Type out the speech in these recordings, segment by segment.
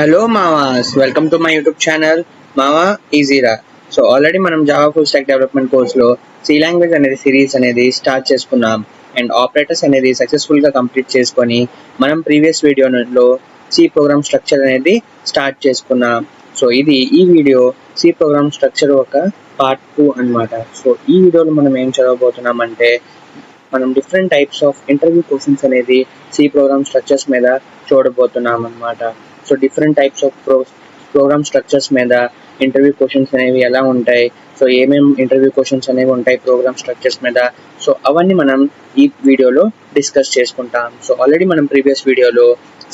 Hello Mamas, welcome to my YouTube channel Mama Easyra. So already మనం Java full stack development కోర్స్లో C language అనేది series అనేది start చేసుకున్నాం and operators అనేది సక్సెస్ఫుల్గా కంప్లీట్ చేసుకొని మనం ప్రీవియస్ వీడియోలో సి ప్రోగ్రామ్ స్ట్రక్చర్ అనేది స్టార్ట్ చేసుకున్నాం. సో ఈ వీడియో సి ప్రోగ్రామ్ స్ట్రక్చర్ ఒక పార్ట్ 2 అన్నమాట. సో ఈ వీడియోలో మనం ఏం చదవబోతున్నాం అంటే మనం different types of interview questions అనేది సి ప్రోగ్రామ్ స్ట్రక్చర్స్ మీద చూడబోతున్నాం అన్నమాట. So different types of program structures మీద ఇంటర్వ్యూ క్వశ్చన్స్ అనేవి ఎలా ఉంటాయి, సో ఏమేమి ఇంటర్వ్యూ క్వశ్చన్స్ అనేవి ఉంటాయి ప్రోగ్రామ్ స్ట్రక్చర్స్ మీద, సో అవన్నీ మనం ఈ వీడియోలో డిస్కస్ చేసుకుంటాం. సో ఆల్రెడీ మనం ప్రీవియస్ వీడియోలో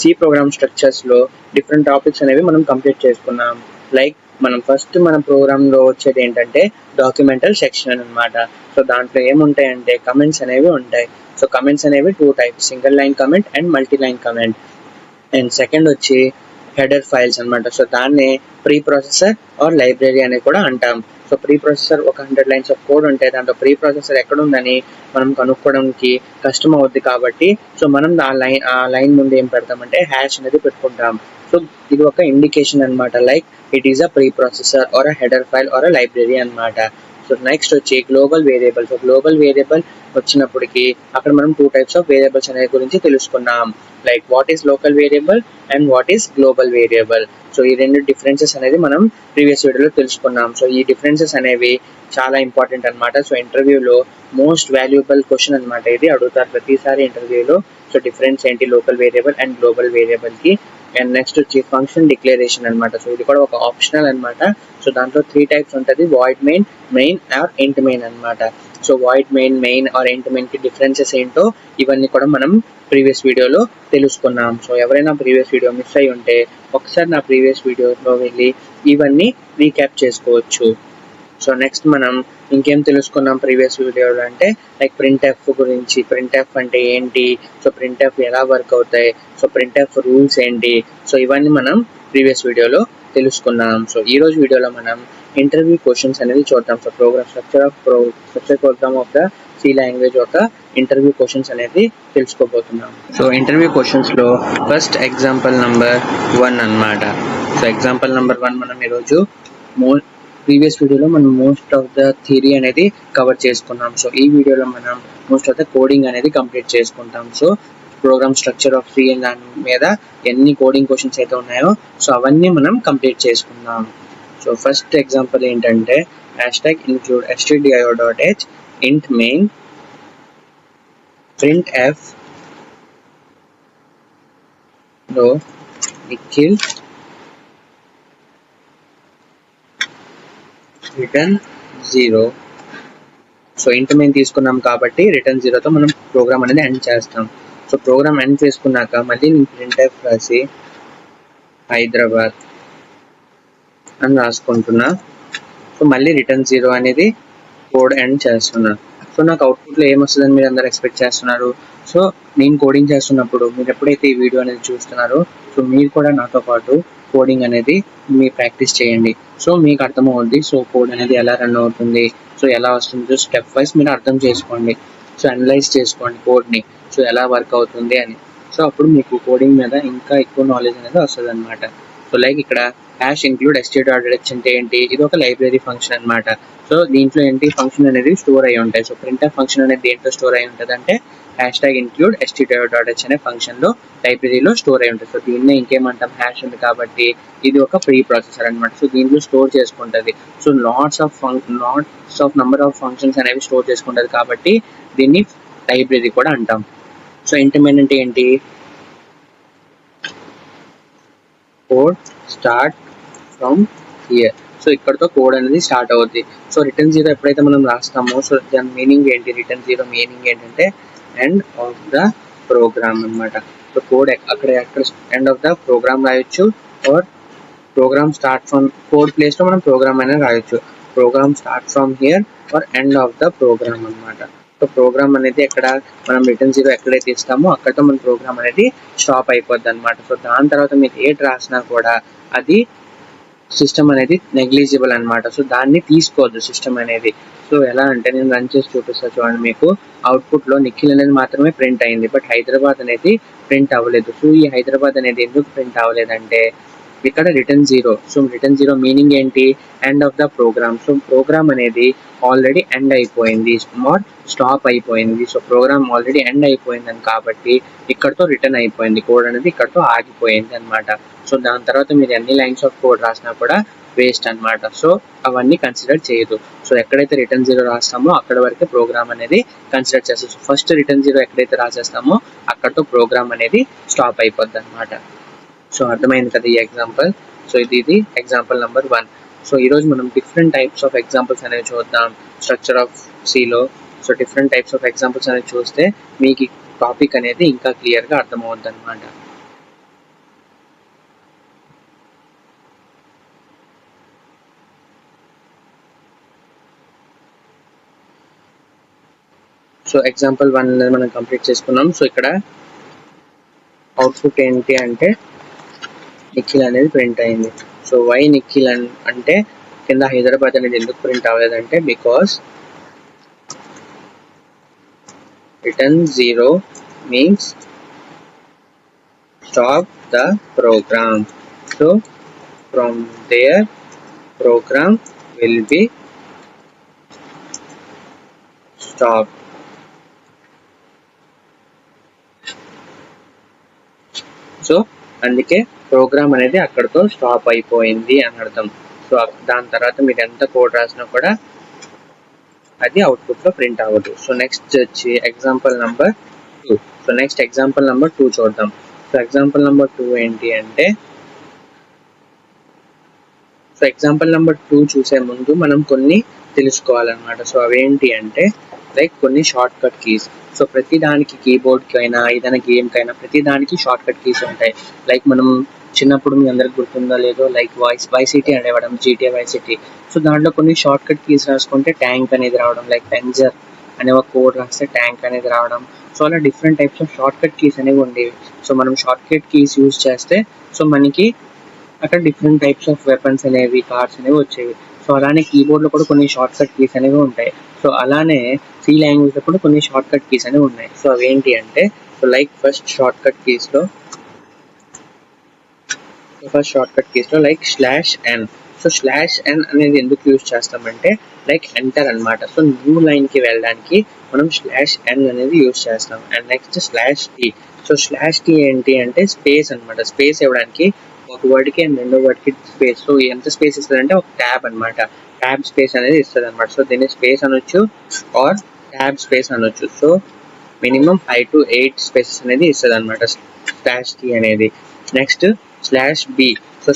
సి ప్రోగ్రామ్ స్ట్రక్చర్స్లో డిఫరెంట్ టాపిక్స్ అనేవి మనం కంప్లీట్ చేసుకున్నాం. లైక్ మనం ఫస్ట్ మన ప్రోగ్రాంలో వచ్చేది ఏంటంటే డాక్యుమెంటల్ సెక్షన్ అన్నమాట. సో దాంట్లో ఏముంటాయంటే కమెంట్స్ అనేవి ఉంటాయి. సో కమెంట్స్ అనేవి 2 types, single line comment and multi line comment. And second వచ్చి హెడర్ ఫైల్స్ అన్నమాట. సో దాన్ని ప్రీ ప్రాసెసర్ ఆర్ లైబ్రరీ అని కూడా అంటాం. సో ప్రీ ప్రాసెసర్ ఒక 100 లైన్స్ ఆఫ్ కోడ్ ఉంటాయి, దాంట్లో ప్రీ ప్రాసెసర్ ఎక్కడ ఉందని మనం కనుక్కోవడానికి కష్టం అవుద్ది కాబట్టి సో మనం ఆ లైన్ ముందు ఏం పెడతామంటే హ్యాష్ అనేది పెట్టుకుంటాం. సో ఇది ఒక ఇండికేషన్ అన్నమాట, like it is a pre processor or a header file or a library అన్నమాట. సో నెక్స్ట్ వచ్చి global variable. So global variable వచ్చినప్పటికీ అక్కడ మనం 2 టైప్స్ ఆఫ్ వేరియబుల్స్ అనే గురించి తెలుసుకున్నాం, like what is local variable and what is global variable. So ఈ రెండు డిఫరెన్సెస్ అనేది మనం ప్రీవియస్ వీడియోలో తెలుసుకున్నాం. సో ఈ డిఫరెన్సెస్ అనేవి చాలా ఇంపార్టెంట్ అన్నమాట. సో ఇంటర్వ్యూలో మోస్ట్ వాల్యుబుల్ క్వశ్చన్ అన్నమాట, ఇది అడుగుతారు ప్రతిసారి ఇంటర్వ్యూలో. సో డిఫరెన్స్ ఏంటి local variable and global variable కి. అండ్ నెక్స్ట్ వచ్చి ఫంక్షన్ డిక్లరేషన్ అన్నమాట. సో ఇది కూడా ఒక ఆప్షనల్ అన్నమాట. సో దాంట్లో 3 టైప్స్ ఉంటుంది, void main, main or int main అన్నమాట. So void main, main or int main కి డిఫరెన్సెస్ ఏంటో ఇవన్నీ కూడా మనం ప్రీవియస్ వీడియోలో తెలుసుకున్నాం. సో ఎవరైనా ప్రీవియస్ వీడియో మిస్ అయి ఉంటే ఒకసారి నా ప్రీవియస్ వీడియోలో వెళ్ళి ఇవన్నీ రీక్యాప్ చేసుకోవచ్చు. సో నెక్స్ట్ మనం ఇంకేం తెలుసుకున్నాం ప్రీవియస్ వీడియోలో అంటే లైక్ ప్రింట్ఎఫ్ గురించి, ప్రింట్ఎఫ్ అంటే ఏంటి, సో ప్రింట్ఎఫ్ ఎలా వర్క్ అవుతాయి, సో ప్రింట్ఎఫ్ రూల్స్ ఏంటి, సో ఇవన్నీ మనం ప్రీవియస్ వీడియోలో తెలుసుకున్నాం. సో ఈ రోజు వీడియోలో మనం ఇంటర్వ్యూ క్వశ్చన్స్ అనేది చూద్దాం. So program structure program of the C language ఒక ఇంటర్వ్యూ క్వశ్చన్స్ అనేది తెలుసుకోబోతున్నాం. సో ఇంటర్వ్యూ క్వశ్చన్స్ లో ఫస్ట్ ఎగ్జాంపుల్ నెంబర్ 1 అన్నమాట. సో ఎగ్జాంపుల్ నెంబర్ 1 మనం ఈరోజు ప్రీవియస్ వీడియోలో మనం మోస్ట్ ఆఫ్ ద థియరీ అనేది కవర్ చేసుకున్నాం. సో ఈ వీడియోలో మనం మోస్ట్ ఆఫ్ ద కోడింగ్ అనేది కంప్లీట్ చేసుకుంటాం. So program structure of C దాని మీద ఎన్ని కోడింగ్ క్వశ్చన్స్ అయితే ఉన్నాయో సో అవన్నీ మనం కంప్లీట్ చేసుకుందాం. సో ఫస్ట్ ఎగ్జాంపుల్ ఏంటంటే #include stdio.h int main printf లో నిఖిల్ రిటర్న్ 0. సో ఇంట్ మెయిన్ తీసుకున్నాం కాబట్టి రిటర్న్ 0తో మనం ప్రోగ్రామ్ అనేది ఎండ్ చేస్తాం. సో ప్రోగ్రామ్ ఎండ్ చేసుకున్నాక మళ్ళీ నేను ప్రింట్ఎఫ్ రాసి హైదరాబాద్ అని రాసుకుంటున్నా. సో మళ్ళీ రిటర్న్ 0 అనేది కోడ్ ఎండ్ చేస్తున్నా. సో నాకు అవుట్పుట్లో ఏమొస్తుందని మీరు అందరు ఎక్స్పెక్ట్ చేస్తున్నారు. సో నేను కోడింగ్ చేస్తున్నప్పుడు మీరు ఎప్పుడైతే ఈ వీడియో అనేది చూస్తున్నారో సో మీరు కూడా నాతో పాటు కోడింగ్ అనేది మీరు ప్రాక్టీస్ చేయండి. సో మీకు అర్థమవుద్ది సో కోడ్ అనేది ఎలా రన్ అవుతుంది, సో ఎలా వస్తుంది, స్టెప్ వైజ్ మీరు అర్థం చేసుకోండి. సో అనలైజ్ చేసుకోండి కోడ్ని, సో ఎలా వర్క్ అవుతుంది అని. సో అప్పుడు మీకు కోడింగ్ మీద ఇంకా ఎక్కువ నాలెడ్జ్ అనేది వస్తుంది అనమాట. సో లైక్ ఇక్కడ #include stdio.h అంటే ఏంటి, ఇది ఒక లైబ్రరీ ఫంక్షన్ అన్నమాట. సో దీంట్లో ఏంటి ఫంక్షన్ అనేది స్టోర్ అయి ఉంటాయి. సో ప్రింట్ఎఫ్ ఫంక్షన్ అనేది దేంట్లో స్టోర్ అయి ఉంటుంది అంటే #include stdio.h అనే ఫంక్షన్ లో లైబ్రరీలో స్టోర్ అయి ఉంటుంది. సో దీన్నే ఇంకేమంటాం హ్యాష్ ఉంది కాబట్టి ఇది ఒక ప్రీ ప్రాసెసర్ అనమాట. సో దీంట్లో స్టోర్ చేసుకుంటుంది. So lots of number of functions అనేవి స్టోర్ చేసుకుంటుంది కాబట్టి దీన్ని లైబ్రరీ కూడా అంటాం. సో ఇంట్ మెయిన్ అంటే ఏంటి, code start from here. So ఇక్కడతో కోడ్ అనేది స్టార్ట్ అవుద్ది. సో రిటర్న్ 0 ఎప్పుడైతే మనం రాస్తామో సో దాని మీనింగ్ ఏంటి, రిటర్న్ 0 మీనింగ్ ఏంటంటే ఎండ్ ఆఫ్ ద ప్రోగ్రామ్ అన్నమాట. సో కోడ్ అక్కడ ఎండ్ ఆఫ్ ద ప్రోగ్రామ్ రాయొచ్చు or program start from code place లో మనం ప్రోగ్రామ్ అనేది రాయొచ్చు. Program start from here or end of the program అన్నమాట. సో ప్రోగ్రామ్ అనేది ఎక్కడ మనం రిటర్న్ 0 ఎక్కడైతే ఇస్తామో అక్కడతో మన ప్రోగ్రామ్ అనేది స్టాప్ అయిపోద్ది అనమాట. సో దాని తర్వాత మీరు ఏది రాసినా కూడా అది సిస్టమ్ అనేది నెగ్లిజిబుల్ అనమాట. సో దాన్ని తీసుకోవద్దు సిస్టమ్ అనేది. సో ఎలా అంటే నేను రన్ చేసి చూపిస్తా చూడండి. మీకు అవుట్పుట్ లో నిఖిల్ అనేది మాత్రమే ప్రింట్ అయింది, బట్ హైదరాబాద్ అనేది ప్రింట్ అవ్వలేదు. సో ఈ హైదరాబాద్ అనేది ఎందుకు ప్రింట్ అవ్వలేదంటే ఇక్కడ return zero. So return zero meaning ఏంటి? End of the program. So program అనేది ఆల్రెడీ ఎండ్ అయిపోయింది ఆర్ స్టాప్ అయిపోయింది. సో ప్రోగ్రామ్ ఆల్రెడీ ఎండ్ అయిపోయిందని కాబట్టి ఇక్కడతో రిటర్న్ అయిపోయింది, కోడ్ అనేది ఇక్కడతో ఆగిపోయింది అనమాట. సో దాని తర్వాత మీరు ఎన్ని లైన్స్ ఆఫ్ కోడ్ రాసినా కూడా వేస్ట్ అనమాట. సో అవన్నీ కన్సిడర్ చేయదు. సో ఎక్కడైతే రిటర్న్ జీరో రాస్తామో అక్కడ వరకే ప్రోగ్రామ్ అనేది కన్సిడర్ చేస్తాం. సో ఫస్ట్ రిటర్న్ జీరో ఎక్కడైతే రాసేస్తామో అక్కడతో ప్రోగ్రామ్ అనేది స్టాప్ అయిపోద్ది అనమాట. సో అర్థమైంది కదా ఈ ఎగ్జాంపుల్. సో ఇది ఎగ్జాంపుల్ నెంబర్ 1. సో ఈరోజు మనం డిఫరెంట్ టైప్స్ ఆఫ్ ఎగ్జాంపుల్స్ అనేవి చూద్దాం స్ట్రక్చర్ ఆఫ్ సిలో. So different types of examples అనేవి చూస్తే మీకు ఈ టాపిక్ అనేది ఇంకా క్లియర్గా అర్థమవుద్ది అనమాట. సో ఎగ్జాంపుల్ 1 అనేది మనం కంప్లీట్ చేసుకున్నాం. సో ఇక్కడ అవుట్పుట్ ఏంటి అంటే నిఖిల్ అనేది ప్రింట్ అయింది. సో వై నిఖిల్ అంటే కింద హైదరాబాద్ అనేది ఎందుకు ప్రింట్ అవ్వలేదంటే because return zero means stop the program. So from there program will be stop. So అందుకే ప్రోగ్రామ్ అనేది అక్కడతో స్టాప్ అయిపోయింది అని అర్థం. సో దాని తర్వాత మీరు ఎంత కోడ్ రాసినా కూడా అది అవుట్పుట్లో ప్రింట్ అవ్వదు. సో నెక్స్ట్ వచ్చి example number 2. So next example number 2 చూద్దాం. సో ఎగ్జాంపుల్ నెంబర్ 2 ఏంటి అంటే, సో ఎగ్జాంపుల్ నెంబర్ 2 చూసే ముందు మనం కొన్ని తెలుసుకోవాలన్నమాట. సో అవేంటి అంటే లైక్ కొన్ని షార్ట్ కట్ కీస్. సో ప్రతి దానికి కీబోర్డ్కి అయినా ఏదైనా గేమ్కి అయినా ప్రతి దానికి షార్ట్ కట్ కీస్ ఉంటాయి. లైక్ మనం చిన్నప్పుడు మీ అందరికి గుర్తుందో లేదో లైక్ వైసిటీ అనేవాడం, జీటీఏ వైసిటీ. సో దాంట్లో కొన్ని షార్ట్ కట్ కీస్ రాసుకుంటే ట్యాంక్ అనేది రావడం, లైక్ పెంజర్ అనే ఒక కోడ్ రాస్తే ట్యాంక్ అనేది రావడం. సో అలా different types of short cut keys అనేవి ఉండేవి. సో మనం షార్ట్ కట్ కీస్ యూజ్ చేస్తే సో మనకి అక్కడ డిఫరెంట్ టైప్స్ ఆఫ్ వెపన్స్ అనేవి, కార్డ్స్ అనేవి వచ్చేవి. సో అలానే కీబోర్డ్లో కూడా కొన్ని షార్ట్ కట్ కీస్ అనేవి ఉంటాయి. సో అలానే సి లాంగ్వేజ్లో కూడా కొన్ని షార్ట్ కట్ కీస్ అనేవి ఉన్నాయి. సో అవేంటి అంటే so like first shortcut కీస్లో లైక్ /n. సో /n అనేది ఎందుకు యూజ్ చేస్తామంటే లైక్ ఎంటర్ అనమాట. సో న్యూ లైన్కి వెళ్ళడానికి మనం /n అనేది యూజ్ చేస్తాం. And next /t. So /t ఏంటి అంటే స్పేస్ అనమాట. స్పేస్ ఇవ్వడానికి ఒక వర్డ్కి అండ్ రెండో వర్డ్కి స్పేస్. సో ఎంత స్పేస్ ఇస్తుంది అంటే ఒక ట్యాబ్ అనమాట. ట్యాబ్ స్పేస్ అనేది ఇస్తుంది అనమాట. సో దీన్ని స్పేస్ అనొచ్చు ఆర్ ట్యాబ్ స్పేస్ అనొచ్చు. సో మినిమం 5 to 8 స్పేసెస్ అనేది ఇస్తుంది అనమాట /t అనేది. Next /b. సో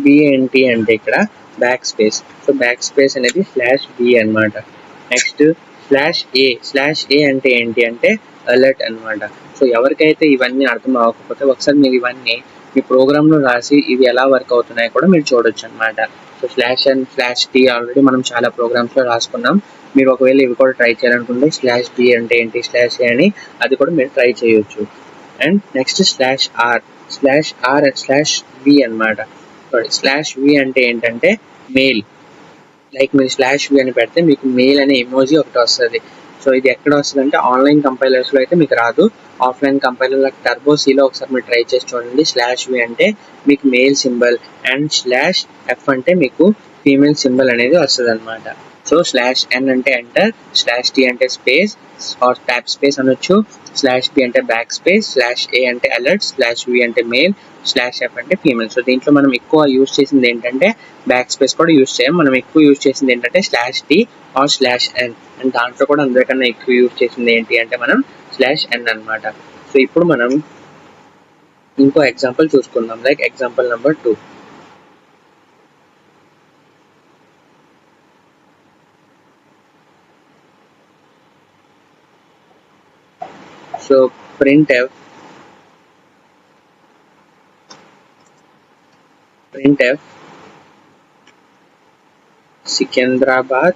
/b ఏంటి అంటే ఇక్కడ back space. So back space అనేది /b అనమాట. నెక్స్ట్ /a అంటే ఏంటి అంటే అలర్ట్ అనమాట. సో ఎవరికైతే ఇవన్నీ అర్థం అవ్వకపోతే ఒకసారి మీరు ఇవన్నీ మీ ప్రోగ్రామ్లో రాసి ఇవి ఎలా వర్క్ అవుతున్నాయో కూడా మీరు చూడొచ్చు అనమాట. సో /n /t ఆల్రెడీ మనం చాలా ప్రోగ్రామ్స్లో రాసుకున్నాం. మీరు ఒకవేళ ఇవి కూడా ట్రై చేయాలనుకుంటే /b అంటే ఏంటి, /a అని అది కూడా మీరు ట్రై చేయొచ్చు. అండ్ నెక్స్ట్ /v అనమాట. /v అంటే ఏంటంటే మెయిల్. లైక్ మీరు /v అని పెడితే మీకు మెయిల్ అనే ఎమోజీ ఒకటి వస్తుంది. సో ఇది ఎక్కడ వస్తుంది అంటే ఆన్లైన్ కంపైలర్స్లో అయితే మీకు రాదు. ఆఫ్లైన్ కంపైలర్ లైక్ టర్బో సిలో ఒకసారి మీరు ట్రై చేసి చూడండి. /v అంటే మీకు మెయిల్ సింబల్ అండ్ /f అంటే మీకు ఫీమేల్ సింబల్ అనేది వస్తుంది అనమాట. సో /n అంటే ఎంటర్, /t అంటే స్పేస్ ఆర్ ట్యాబ్ స్పేస్ అనొచ్చు, /b అంటే బ్యాక్ స్పేస్, /a అంటే అలర్ట్, /v అంటే మెయిల్, /f అంటే ఫీమేల్. సో దీంట్లో మనం ఎక్కువ యూజ్ చేసింది ఏంటంటే బ్యాక్ స్పేస్ కూడా యూజ్ చేయం. మనం ఎక్కువ యూజ్ చేసింది ఏంటంటే /t ఆర్ /n. అండ్ దాంట్లో కూడా అందరికన్నా ఎక్కువ యూజ్ చేసింది ఏంటి అంటే మనం /n అనమాట. సో ఇప్పుడు మనం ఇంకో ఎగ్జాంపుల్ చూసుకుందాం, like example number 2. So printf Sikandrabad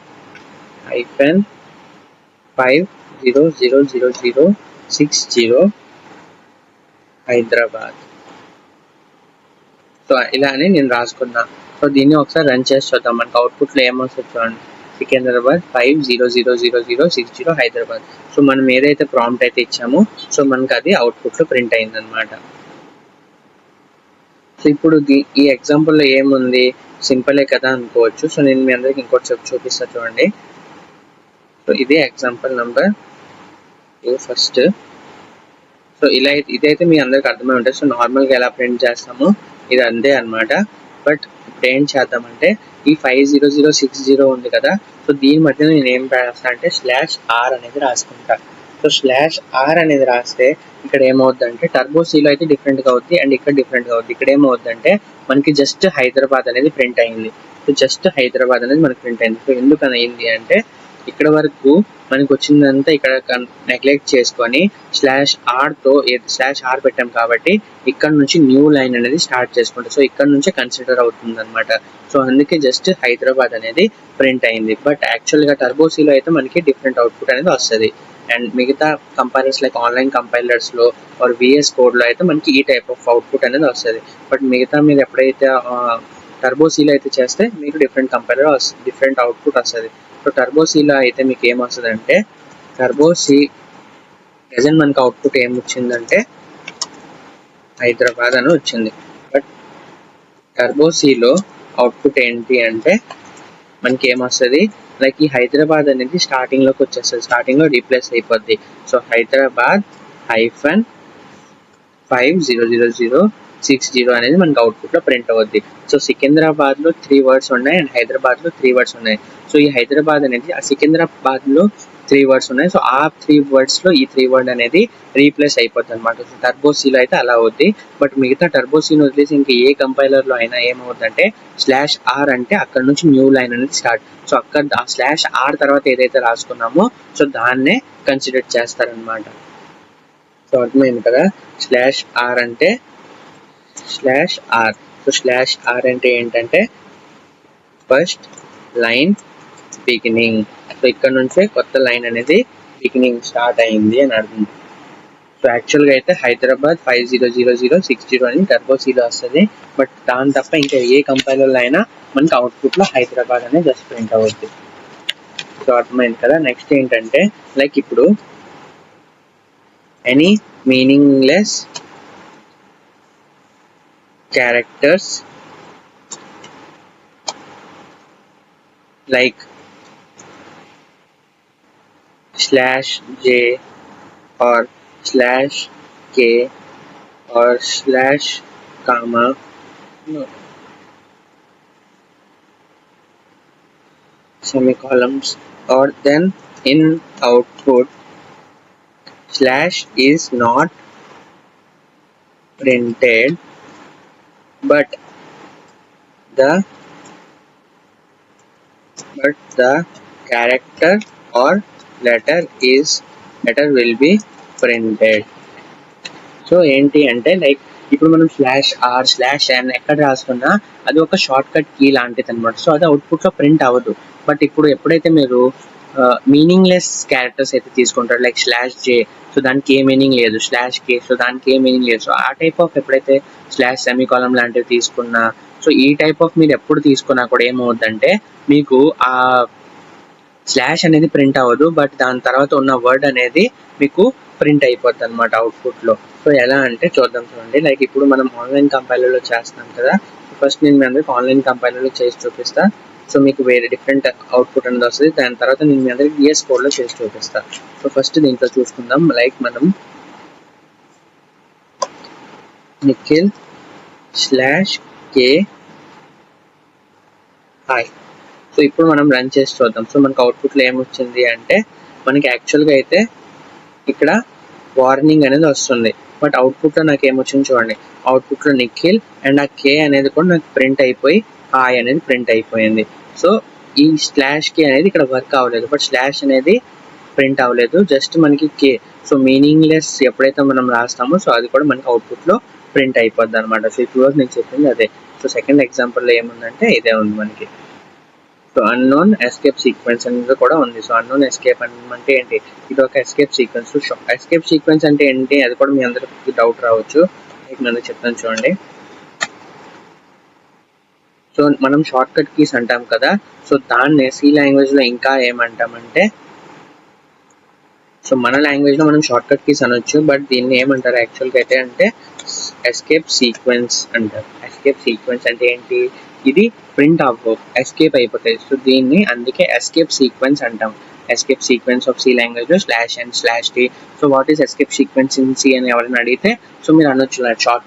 -50000060 Hyderabad. So ఇలా అని నేను రాసుకున్నా. సో దీన్ని ఒకసారి రన్ చేసి చూద్దాం. మనకు అవుట్పుట్లో ఏమొస్తుంది చూడండి, సికింద్రాబాద్ 50000060 హైదరాబాద్. సో మనం ఏదైతే ప్రాంప్ట్ అయితే ఇచ్చామో సో మనకు అది అవుట్పుట్లో ప్రింట్ అయిందనమాట. సో ఇప్పుడు ఈ ఎగ్జాంపుల్లో ఏముంది, సింపులే కదా అనుకోవచ్చు. సో నేను మీ అందరికి ఇంకోటి చూపిస్తా చూడండి. సో ఇది ఎగ్జాంపుల్ నెంబర్ 2 ఫస్ట్. సో ఇలా ఇదైతే మీ అందరికి అర్థమై ఉంటుంది. సో నార్మల్గా ఎలా ప్రింట్ చేస్తామో ఇది అంతే అనమాట. బట్ ఇప్పుడు ఏం చేద్దామంటే ఈ 50060 ఉంది కదా, సో దీని మధ్య నేను ఏం రాస్తా అంటే /r అనేది రాసుకుంటా. సో /r అనేది రాస్తే ఇక్కడ ఏమవుద్దంటే టర్బో సీలో అయితే డిఫరెంట్గా అవుద్ది అండ్ ఇక్కడ డిఫరెంట్గా అవుద్ది. ఇక్కడ ఏమవుద్దంటే మనకి జస్ట్ హైదరాబాద్ అనేది ప్రింట్ అయింది. సో జస్ట్ హైదరాబాద్ అనేది మనకి ప్రింట్ అయింది. సో ఎందుకని అయింది అంటే ఇక్కడ వరకు మనకి వచ్చిందంతా ఇక్కడ నెగ్లెక్ట్ చేసుకొని /rతో /r పెట్టాం కాబట్టి ఇక్కడ నుంచి న్యూ లైన్ అనేది స్టార్ట్ చేసుకుంటాం. సో ఇక్కడ నుంచే కన్సిడర్ అవుతుంది అనమాట. సో అందుకే జస్ట్ హైదరాబాద్ అనేది ప్రింట్ అయింది. బట్ యాక్చువల్గా టర్బోసీలో అయితే మనకి డిఫరెంట్ అవుట్పుట్ అనేది వస్తుంది. అండ్ మిగతా కంపైలర్స్ లైక్ ఆన్లైన్ కంపైలర్స్లో ఆర్ విఎస్ కోడ్లో అయితే మనకి ఈ టైప్ ఆఫ్ అవుట్పుట్ అనేది వస్తుంది. బట్ మిగతా మీరు ఎప్పుడైతే టర్బోసీలో అయితే చేస్తే మీకు డిఫరెంట్ అవుట్పుట్ వస్తుంది. సో టర్బోసీలో అయితే మీకు ఏమొస్తుంది అంటే టర్బోసీ ప్రజెంట్ మనకి అవుట్పుట్ ఏం వచ్చిందంటే హైదరాబాద్ అని వచ్చింది. బట్ టర్బోసీలో అవుట్పుట్ ఏంటి అంటే మనకి ఏమొస్తుంది, లైక్ ఈ హైదరాబాద్ అనేది స్టార్టింగ్లోకి వచ్చేస్తుంది, స్టార్టింగ్లో రీప్లేస్ అయిపోద్ది. సో హైదరాబాద్ -500060 అనేది మనకి అవుట్పుట్లో ప్రింట్ అవుద్ది. సో సికింద్రాబాద్లో 3 వర్డ్స్ ఉన్నాయి అండ్ హైదరాబాద్లో 3 వర్డ్స్ ఉన్నాయి. సో ఈ హైదరాబాద్ అనేది ఆ సికింద్రాబాద్లో 3 వర్డ్స్ ఉన్నాయి. సో ఆ 3 వర్డ్స్లో ఈ 3 వర్డ్ అనేది రీప్లేస్ అయిపోతుంది అనమాట. సో టర్బోసీలో అయితే అలా అవుద్ది. బట్ మిగతా టర్బోసీని వదిలేసి ఇంకా ఏ కంపైలర్లో అయినా ఏమవుతుందంటే /r అంటే అక్కడ నుంచి న్యూ లైన్ అనేది స్టార్ట్. సో అక్కడ ఆ /r తర్వాత ఏదైతే రాసుకున్నామో సో దాన్నే కన్సిడర్ చేస్తారనమాట. సో అర్థమైంది కదా, /r అంటే /r. సో /r అంటే ఏంటంటే ఫస్ట్ లైన్ బిగినింగ్. సో ఇక్కడ నుంచే కొత్త లైన్ అనేది బిగినింగ్ స్టార్ట్ అయింది అని అర్థం. సో యాక్చువల్గా అయితే హైదరాబాద్ 500060 అని టర్బోసీలో వస్తుంది. బట్ దాని తప్ప ఇంకా ఏ కంపైలర్లో అయినా మనకి అవుట్పుట్లో హైదరాబాద్ అనేది జస్ట్ ప్రింట్ అవుద్ది. సో అర్థమైంది కదా. నెక్స్ట్ ఏంటంటే లైక్ ఇప్పుడు any meaningless characters like /j or /k or /comma semicolons, or then in output / is not printed but the character or letter will be printed. So ఏంటి అంటే like ఇప్పుడు మనం /r/n ఎక్కడ రాసుకున్నా అది ఒక షార్ట్ కట్ కీ లాంటిది అనమాట. సో అది అవుట్పుట్లో ప్రింట్ అవ్వదు. బట్ ఇప్పుడు ఎప్పుడైతే మీరు మీనింగ్లెస్ క్యారెక్టర్స్ అయితే తీసుకుంటారు లైక్ /j, సో దానికి ఏ మీనింగ్ లేదు, /k, సో దానికి ఏ మీనింగ్ లేదు. సో ఆ టైప్ ఆఫ్ ఎప్పుడైతే /semicolon లాంటివి తీసుకున్నా, సో ఈ టైప్ ఆఫ్ మీరు ఎప్పుడు తీసుకున్నా కూడా ఏమవుద్దంటే మీకు ఆ / అనేది ప్రింట్ అవ్వదు. బట్ దాని తర్వాత ఉన్న వర్డ్ అనేది మీకు ప్రింట్ అయిపోద్ది అనమాట అవుట్పుట్లో. సో ఎలా అంటే చూడండి. లైక్ ఇప్పుడు మనం ఆన్లైన్ కంపైలర్లో చేస్తున్నాం కదా. ఫస్ట్ నేను మీ అందరికి ఆన్లైన్ కంపైలర్లో చేసి చూపిస్తా. సో మీకు వేరే డిఫరెంట్ అవుట్పుట్ అనేది వస్తుంది. దాని తర్వాత నేను మీ అందరికి విఎస్ కోడ్లో చేసి చూపిస్తా. సో ఫస్ట్ దీంట్లో చూసుకుందాం. లైక్ మనం నిఖిల్ /k హాయ్. సో ఇప్పుడు మనం రన్ చేసి చూద్దాం. సో మనకు అవుట్పుట్లో ఏమొచ్చింది అంటే మనకి యాక్చువల్గా అయితే ఇక్కడ వార్నింగ్ అనేది వస్తుంది. బట్ అవుట్పుట్లో నాకు ఏమొచ్చింది చూడండి. అవుట్పుట్లో నిఖిల్ అండ్ ఆ కే అనేది కూడా నాకు ప్రింట్ అయిపోయి హాయ్ అనేది ప్రింట్ అయిపోయింది. సో ఈ /k అనేది ఇక్కడ వర్క్ అవ్వలేదు. బట్ / అనేది ప్రింట్ అవ్వలేదు, జస్ట్ మనకి కే. సో మీనింగ్లెస్ ఎప్పుడైతే మనం రాస్తామో సో అది కూడా మనకి అవుట్పుట్లో ప్రింట్ అయిపోద్ది అనమాట. సో ఇప్పుడు నేను చెప్పింది అదే. సో సెకండ్ ఎగ్జాంపుల్లో ఏముందంటే ఇదే ఉంది మనకి. సో అన్నోన్ ఎస్కేప్ సీక్వెన్స్ అనేది కూడా ఉంది. సో అన్నోన్ ఎస్కేప్ అంటే ఏంటి, ఇది ఒక ఎస్కేప్ సీక్వెన్స్. ఎస్కేప్ సీక్వెన్స్ అంటే ఏంటి అది కూడా మీ అందరికి డౌట్ రావచ్చు. నేను చెప్తాను చూడండి. సో మనం షార్ట్ కట్ కీస్ అంటాం కదా. సో దాన్నే సి లాంగ్వేజ్లో ఇంకా ఏమంటామంటే, సో మన లాంగ్వేజ్లో మనం షార్ట్ కట్ కీస్ అనొచ్చు. బట్ దీన్ని ఏమంటారు యాక్చువల్గా అయితే అంటే ఎస్కేప్ సీక్వెన్స్ అంటారు. ఎస్కేప్ సీక్వెన్స్ అంటే ఏంటి, ఇది ప్రింట్ అవ్వవు, ఎస్కేప్ అయిపోతాయి. సో దీన్ని అందుకే ఎస్కేప్ సీక్వెన్స్ అంటాం. Escape sequence of C language లో /n/t. So what is escape sequence in C అని ఎవరైనా అడిగితే సో మీరు అనొచ్చు short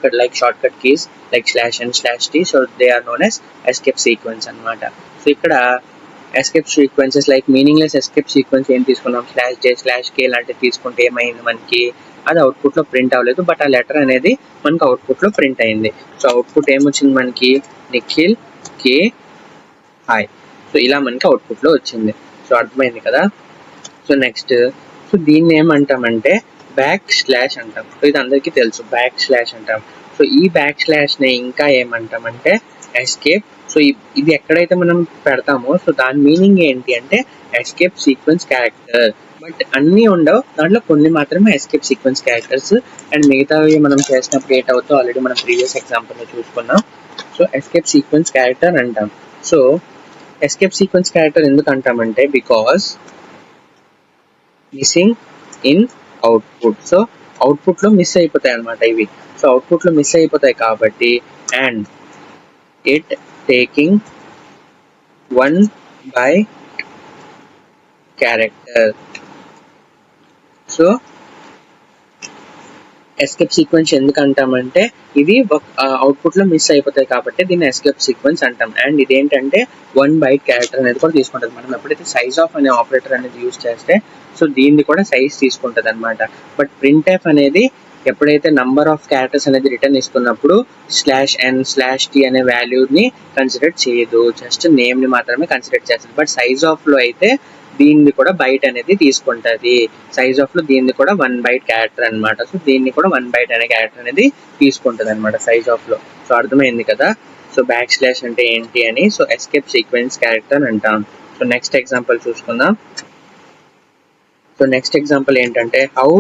cut keys like /n/t. So they are known as escape sequence అనమాట. సో ఇక్కడ escape sequences like meaningless escape sequence ఏం తీసుకున్నాం, /j/k లాంటివి తీసుకుంటే ఏమైంది మనకి, అది అవుట్పుట్ లో ప్రింట్ అవ్వలేదు, బట్ ఆ లెటర్ అనేది మనకి అవుట్పుట్ లో ప్రింట్ అయింది. సో అవుట్పుట్ ఏమొచ్చింది మనకి, నిఖిల్ కే హాయ్. సో ఇలా మనకి అవుట్పుట్ లో వచ్చింది. సో అర్థమైంది కదా. సో నెక్స్ట్, సో దీన్ని ఏమంటామంటే / అంటాం. సో ఇది అందరికీ తెలుసు, / అంటాం. సో ఈ / ని ఇంకా ఏమంటామంటే ఎస్కేప్. సో ఇది ఎక్కడైతే మనం పెడతామో సో దాని మీనింగ్ ఏంటి అంటే ఎస్కేప్ సీక్వెన్స్ క్యారెక్టర్. బట్ అన్నీ ఉండవు, దాంట్లో కొన్ని మాత్రమే ఎస్కేప్ సీక్వెన్స్ క్యారెక్టర్స్. అండ్ మిగతావి మనం చేసినప్పుడు ఏట్ అవుతో ఆల్రెడీ మనం ప్రీవియస్ ఎగ్జాంపుల్లో చూసుకున్నాం. సో ఎస్కేప్ సీక్వెన్స్ క్యారెక్టర్ అంటాం. సో ఎస్కేప్ సీక్వెన్స్ క్యారెక్టర్ ఎందుకు అంటామంటే because missing in output. So output లో మిస్ అయిపోతాయి అన్నమాట ఇవి. సో అవుట్పుట్ లో మిస్ అయిపోతాయి కాబట్టి and it taking 1 byte character. So escape sequence ఎందుకు అంటామంటే ఇది అవుట్పుట్ లో మిస్ అయిపోతాయి కాబట్టి దీన్ని ఎస్కేప్ సీక్వెన్స్ అంటాం. అండ్ ఇదేంటంటే 1 byte క్యారెక్టర్ అనేది కూడా తీసుకుంటుంది. మనం ఎప్పుడైతే సైజ్ ఆఫ్ అనే ఆపరేటర్ అనేది యూజ్ చేస్తే సో దీన్ని కూడా సైజ్ తీసుకుంటుంది అనమాట. బట్ printf అనేది ఎప్పుడైతే నంబర్ ఆఫ్ క్యారెక్టర్స్ అనేది రిటర్న్ ఇస్తున్నప్పుడు /n/t అనే వాల్యూని కన్సిడర్ చేయదు, జస్ట్ నేమ్ ని మాత్రమే కన్సిడర్ చేస్తుంది. బట్ సైజ్ ఆఫ్ లో అయితే దీన్ని కూడా బైట్ అనేది తీసుకుంటది. సైజ్ ఆఫ్ లో దీన్ని కూడా 1 byte క్యారెక్టర్ అనమాట. సో దీన్ని కూడా 1 byte అనే క్యారెక్టర్ అనేది తీసుకుంటది అనమాట సైజ్ ఆఫ్ లో. సో అర్థమైంది కదా. సో / అంటే ఏంటి అని. సో ఎస్కేప్ సీక్వెన్స్ క్యారెక్టర్ అంటాం. సో నెక్స్ట్ ఎగ్జాంపుల్ చూసుకుందాం. సో నెక్స్ట్ ఎగ్జాంపుల్ ఏంటంటే హౌ.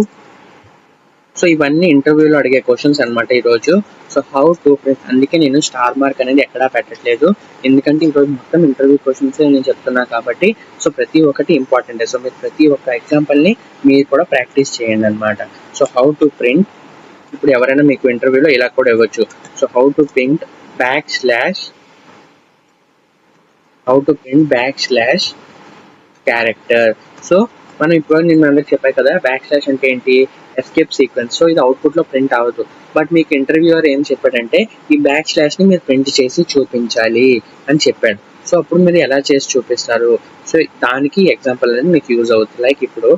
సో ఇవన్నీ ఇంటర్వ్యూలో అడిగే క్వశ్చన్స్ అనమాట ఈరోజు. సో హౌ టు ప్రింట్, అందుకే నేను స్టార్ మార్క్ అనేది ఎక్కడా పెట్టట్లేదు, ఎందుకంటే ఈరోజు మొత్తం ఇంటర్వ్యూ క్వశ్చన్స్ నేను చెప్తున్నా కాబట్టి. సో ప్రతి ఒక్కటి ఇంపార్టెంట్. సో మీరు ప్రతి ఒక్క ఎగ్జాంపుల్ని మీరు కూడా ప్రాక్టీస్ చేయండి అనమాట. సో హౌ టు ప్రింట్, ఇప్పుడు ఎవరైనా మీకు ఇంటర్వ్యూలో ఇలా కూడా ఇవ్వచ్చు. So how to print character. So మనం ఇప్పుడు నేను అందరికి చెప్పాను కదా / అంటే ఏంటి, ఎస్కేప్ సీక్వెన్స్. సో ఇది అవుట్పుట్ లో ప్రింట్ అవ్వదు, బట్ మీకు ఇంటర్వ్యూయర్ ఏం చెప్పాడంటే ఈ / ని మీరు ప్రింట్ చేసి చూపించాలి అని చెప్పాడు. సో అప్పుడు మీరు ఎలా చేసి చూపిస్తారు, సో దానికి ఎగ్జాంపుల్ అనేది మీకు యూజ్ అవుతుంది. లైక్ ఇప్పుడు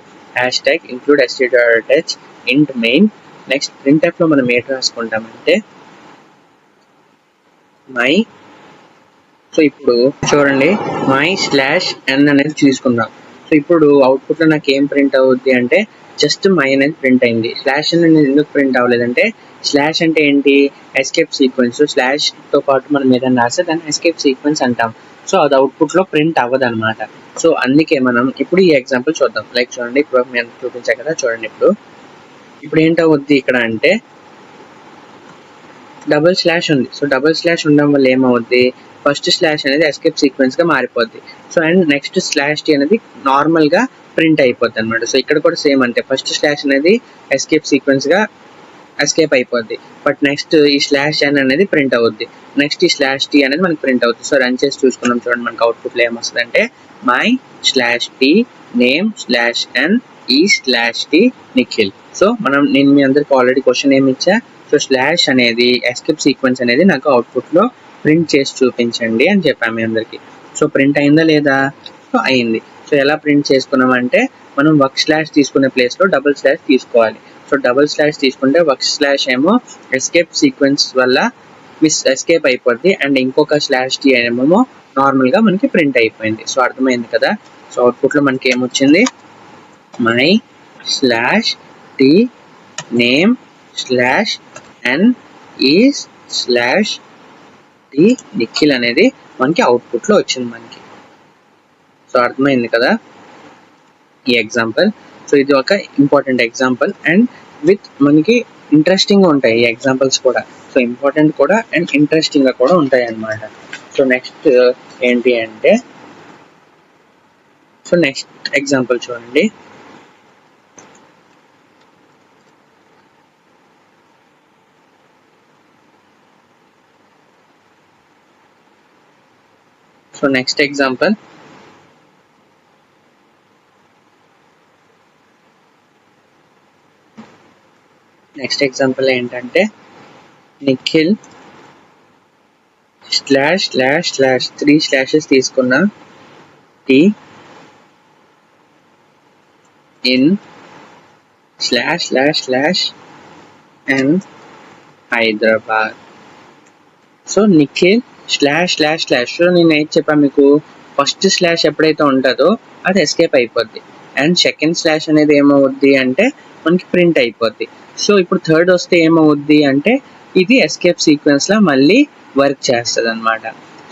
#include str_h int main. Next printf లో మనం ఏం రాసుకుంటామంటే మై. సో ఇప్పుడు చూడండి my/n అనేది తీసుకుందాం. సో ఇప్పుడు అవుట్పుట్ లో నాకు ఏం ప్రింట్ అవుద్ది అంటే జస్ట్ మై అనేది ప్రింట్ అయింది. /n అనేది ఎందుకు ప్రింట్ అవ్వలేదంటే / అంటే ఏంటి, ఎస్కేప్ సీక్వెన్స్. స్లాష్ తో పాటు మనం ఏదైనా రాస్తే దాన్ని ఎస్కేప్ సీక్వెన్స్ అంటాం. సో అది అవుట్పుట్ లో ప్రింట్ అవ్వదు అనమాట. సో అందుకే మనం ఇప్పుడు ఈ ఎగ్జాంపుల్ చూద్దాం. లైక్ చూడండి, ఇప్పుడు నేను చూపించాను కదా, చూడండి ఇప్పుడు ఏంటవుద్ది ఇక్కడ అంటే // ఉంది. సో // ఉండడం వల్ల ఏమవుద్ది, ఫస్ట్ స్లాష్ అనేది ఎస్కేప్ సీక్వెన్స్ గా మారిపోద్ది. సో అండ్ నెక్స్ట్ /t అనేది నార్మల్ గా ప్రింట్ అయిపోద్ది అనమాట. సో ఇక్కడ కూడా సేమ్ అంతే, ఫస్ట్ స్లాష్ అనేది ఎస్కేప్ సీక్వెన్స్ గా ఎస్కేప్ అయిపోద్ది, బట్ నెక్స్ట్ ఈ /n అనేది ప్రింట్ అవుద్ది, నెక్స్ట్ ఈ /t అనేది మనకి ప్రింట్ అవుతుంది. సో రన్ చేసి చూసుకున్నాం చూడండి, మనకి అవుట్పుట్ లో ఏమొస్తుంది అంటే my/t name /n ఈ /t నిఖిల్. సో నేను మీ అందరికి ఆల్రెడీ క్వశ్చన్ ఏమి ఇచ్చా, సో స్లాష్ అనేది ఎస్కేప్ సీక్వెన్స్ అనేది నాకు అవుట్పుట్ లో ప్రింట్ చేసి చూపించండి అని చెప్పాము మీ అందరికి. సో ప్రింట్ అయిందా లేదా, సో అయింది. సో ఎలా ప్రింట్ చేసుకున్నామంటే మనం / తీసుకునే ప్లేస్ లో // తీసుకోవాలి. సో // తీసుకుంటే / ఏమో ఎస్కేప్ సీక్వెన్స్ వల్ల ఎస్కేప్ అయిపోద్ది, అండ్ ఇంకొక /t ఏమో నార్మల్ గా మనకి ప్రింట్ అయిపోయింది. సో అర్థమైంది కదా. సో అవుట్పుట్ లో మనకి ఏమొచ్చింది, my/t name /n is /t Nikhil అనేది మనకి అవుట్పుట్ లో వచ్చింది మనకి. సో అర్థమైంది కదా ఈ ఎగ్జాంపుల్. సో ఇది ఒక ఇంపార్టెంట్ ఎగ్జాంపుల్ అండ్ విత్ మనకి ఇంట్రెస్టింగ్ గా ఉంటాయి ఈ ఎగ్జాంపుల్స్ కూడా. సో ఇంపార్టెంట్ కూడా అండ్ ఇంట్రెస్టింగ్ గా కూడా ఉంటాయి అన్నమాట. సో నెక్స్ట్ ఏంటి అంటే, సో నెక్స్ట్ ఎగ్జాంపుల్ చూడండి. సో నెక్స్ట్ ఎగ్జాంపుల్, ఏంటంటే Nikhil slash slash slash 3 slashes తీసుకున్నా T in slash slash slash and Hyderabad. So Nikhil slash slash slash, so నేను ఏం చెప్పాను మీకు, ఫస్ట్ స్లాష్ ఎప్పుడైతే ఉంటుందో అది ఎస్కేప్ అయిపోద్ది, అండ్ సెకండ్ స్లాష్ అనేది ఏమవుద్ది అంటే మనకి ప్రింట్ అయిపోద్ది. సో ఇప్పుడు థర్డ్ వస్తే ఏమవుద్ది అంటే ఇది ఎస్కేప్ సీక్వెన్స్ లా మళ్ళీ వర్క్ చేస్తుంది అనమాట.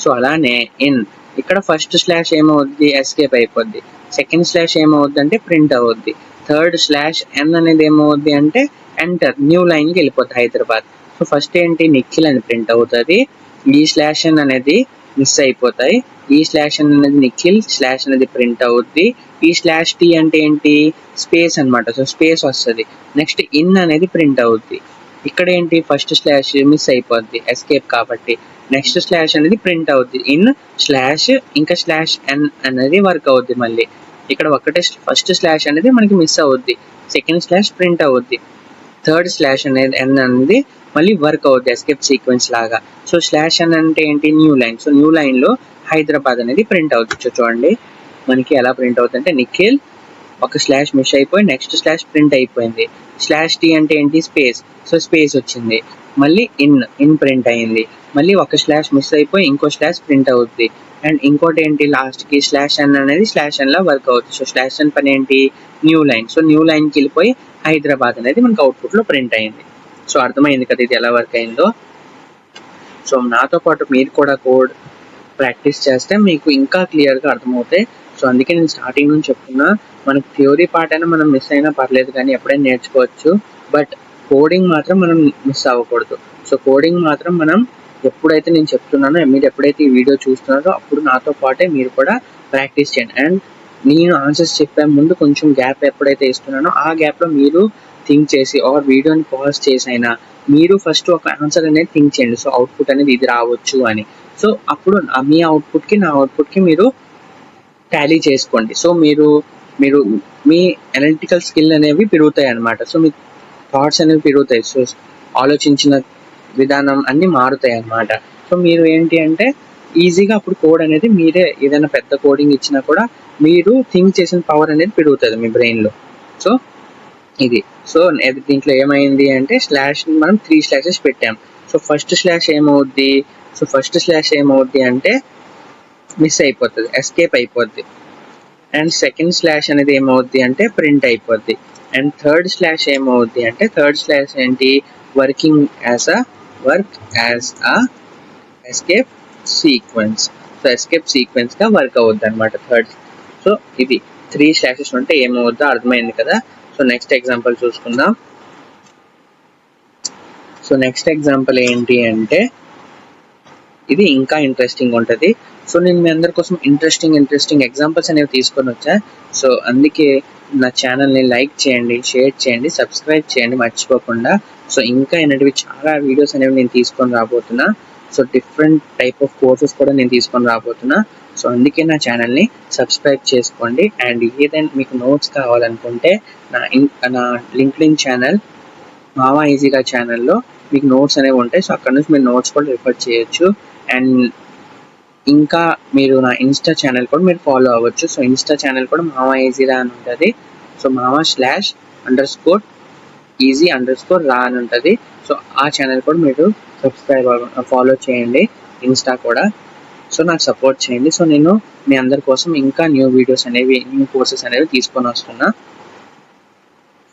సో అలానే ఇన్ ఇక్కడ ఫస్ట్ స్లాష్ ఏమవుద్ది, ఎస్కేప్ అయిపోద్ది, సెకండ్ స్లాష్ ఏమవుద్ది అంటే ప్రింట్ అవుద్ది, థర్డ్ స్లాష్ ఎన్ అనేది ఏమవుద్ది అంటే ఎంటర్ న్యూ లైన్కి వెళ్ళిపోద్ది హైదరాబాద్. సో ఫస్ట్ ఏంటి, నిఖిల్ అని ప్రింట్ అవుతుంది, ఈ స్లాష్ ఎన్ అనేది మిస్ అయిపోతాయి, ఈ స్లాష్ ఎన్ అనేది నిఖిల్ స్లాష్ అనేది ప్రింట్ అవుద్ది, ఈ స్లాష్ టీ అంటే ఏంటి, స్పేస్ అనమాట, సో స్పేస్ వస్తుంది, నెక్స్ట్ ఇన్ అనేది ప్రింట్ అవుద్ది. ఇక్కడ ఏంటి, ఫస్ట్ స్లాష్ మిస్ అయిపోద్ది ఎస్కేప్ కాబట్టి, నెక్స్ట్ స్లాష్ అనేది ప్రింట్ అవుద్ది, ఇన్ స్లాష్ ఇంకా స్లాష్ ఎన్ అనేది వర్క్ అవుద్ది. మళ్ళీ ఇక్కడ ఒకటే ఫస్ట్ స్లాష్ అనేది మనకి మిస్ అవుద్ది, సెకండ్ స్లాష్ ప్రింట్ అవుద్ది, థర్డ్ స్లాష్ అనేది ఎన్ అనేది మళ్ళీ వర్క్ అవుద్ది ఎస్కేప్ సీక్వెన్స్ లాగా. సో స్లాష్ ఎన్ అంటే ఏంటి, new line, so new line లో హైదరాబాద్ అనేది ప్రింట్ అవుతుంది. చూడండి మనకి ఎలా ప్రింట్ అవుతుంది అంటే నిఖిల్ ఒక స్లాష్ మిస్ అయిపోయి నెక్స్ట్ స్లాష్ ప్రింట్ అయిపోయింది, స్లాష్ టీ అంటే ఏంటి, స్పేస్, సో స్పేస్ వచ్చింది, మళ్ళీ ఇన్ ప్రింట్ అయింది, మళ్ళీ ఒక స్లాష్ మిస్ అయిపోయి ఇంకో స్లాష్ ప్రింట్ అవుద్ది, అండ్ ఇంకోటి ఏంటి లాస్ట్ కి స్లాష్ ఎన్ అనేది స్లాష్ ఎన్ లా వర్క్ అవుతుంది. సో స్లాష్ ఎన్ పని ఏంటి, new line, so new line కి వెళ్ళిపోయి హైదరాబాద్ అనేది మనకి అవుట్పుట్ లో ప్రింట్ అయింది. సో అర్థమైంది కదా ఇది ఎలా వర్క్ అయిందో. సో నాతో పాటు మీరు కూడా కోడ్ ప్రాక్టీస్ చేస్తే మీకు ఇంకా క్లియర్గా అర్థమవుతాయి. సో అందుకే నేను స్టార్టింగ్ నుంచి చెప్తున్నా, మనకి థియోరీ పార్ట్ అయినా మనం మిస్ అయినా పర్లేదు కానీ ఎప్పుడైనా నేర్చుకోవచ్చు, బట్ కోడింగ్ మాత్రం మనం మిస్ అవ్వకూడదు. సో కోడింగ్ మాత్రం మనం ఎప్పుడైతే నేను చెప్తున్నానో, మీరు ఎప్పుడైతే ఈ వీడియో చూస్తున్నారో అప్పుడు నాతో పాటే మీరు కూడా ప్రాక్టీస్ చేయండి. అండ్ నేను ఆన్సర్స్ చెప్పే ముందు కొంచెం గ్యాప్ ఎప్పుడైతే ఇస్తున్నానో ఆ గ్యాప్లో మీరు థింక్ చేసి ఆర్ వీడియోని పాజ్ చేసి అయినా మీరు ఫస్ట్ ఒక ఆన్సర్ అనేది థింక్ చేయండి. సో అవుట్పుట్ అనేది ఇది రావచ్చు అని. సో అప్పుడు మీ అవుట్పుట్కి నా అవుట్పుట్కి మీరు టాలీ చేసుకోండి. సో మీరు మీ అనలిటికల్ స్కిల్ అనేవి పెరుగుతాయి అన్నమాట. సో మీ థాట్స్ అనేవి పెరుగుతాయి, సో ఆలోచించిన విధానం అన్నీ మారుతాయి అన్నమాట. సో మీరు ఏంటి అంటే ఈజీగా అప్పుడు కోడ్ అనేది మీరే ఏదైనా పెద్ద కోడింగ్ ఇచ్చినా కూడా మీరు థింక్ చేసిన పవర్ అనేది పెరుగుతుంది మీ బ్రెయిన్లో. సో ఇది, సో దీంట్లో ఏమైంది అంటే స్లాష్ మనం 3 స్లాషెస్ పెట్టాం. సో ఫస్ట్ స్లాష్ ఏమవుద్ది అంటే మిస్ అయిపోతుంది, ఎస్కేప్ అయిపోద్ది, అండ్ సెకండ్ స్లాష్ అనేది ఏమవుద్ది అంటే ప్రింట్ అయిపోద్ది, అండ్ థర్డ్ స్లాష్ ఏమవుద్ది అంటే థర్డ్ స్లాష్ ఏంటి, work as a escape sequence. So escape sequence గా వర్క్ అవుద్ది అనమాట థర్డ్. సో ఇది 3 స్లాషెస్ ఉంటే ఏమవుద్దో అర్థమైంది కదా. సో నెక్స్ట్ ఎగ్జాంపుల్ చూసుకుందాం. సో నెక్స్ట్ ఎగ్జాంపుల్ ఏంటి అంటే ఇది ఇంకా ఇంట్రెస్టింగ్ ఉంటుంది. సో నేను మీ అందరి కోసం ఇంట్రెస్టింగ్ ఎగ్జాంపుల్స్ అనేవి తీసుకొని వచ్చా. సో అందుకే నా ఛానల్ని లైక్ చేయండి, షేర్ చేయండి, సబ్స్క్రైబ్ చేయండి మర్చిపోకుండా. సో ఇంకా అనేటివి చాలా వీడియోస్ అనేవి నేను తీసుకొని రాబోతున్నా. So different type of courses కూడా నేను తీసుకొని రాబోతున్నా. సో అందుకే నా ఛానల్ని సబ్స్క్రైబ్ చేసుకోండి. అండ్ ఏదైనా మీకు నోట్స్ కావాలనుకుంటే నా లింక్డ్ఇన్ ఛానల్ మావా ఈజీగా ఛానల్లో మీకు నోట్స్ అనేవి ఉంటాయి. సో అక్కడ నుంచి మీరు నోట్స్ కూడా రిఫర్ చేయొచ్చు. అండ్ ఇంకా మీరు నా ఇన్స్టా ఛానల్ కూడా మీరు ఫాలో అవ్వచ్చు. సో ఇన్స్టా ఛానల్ కూడా మావా ఈజీరా అని ఉంటుంది. సో మావా/_easy_ra అని ఉంటుంది. సో ఆ ఛానల్ కూడా మీరు ఫాలో చేయండి, ఇన్స్టా కూడా. సో నాకు సపోర్ట్ చేయండి. సో నేను మీ అందరి కోసం ఇంకా న్యూ కోర్సెస్ అనేవి తీసుకొని వస్తున్నా.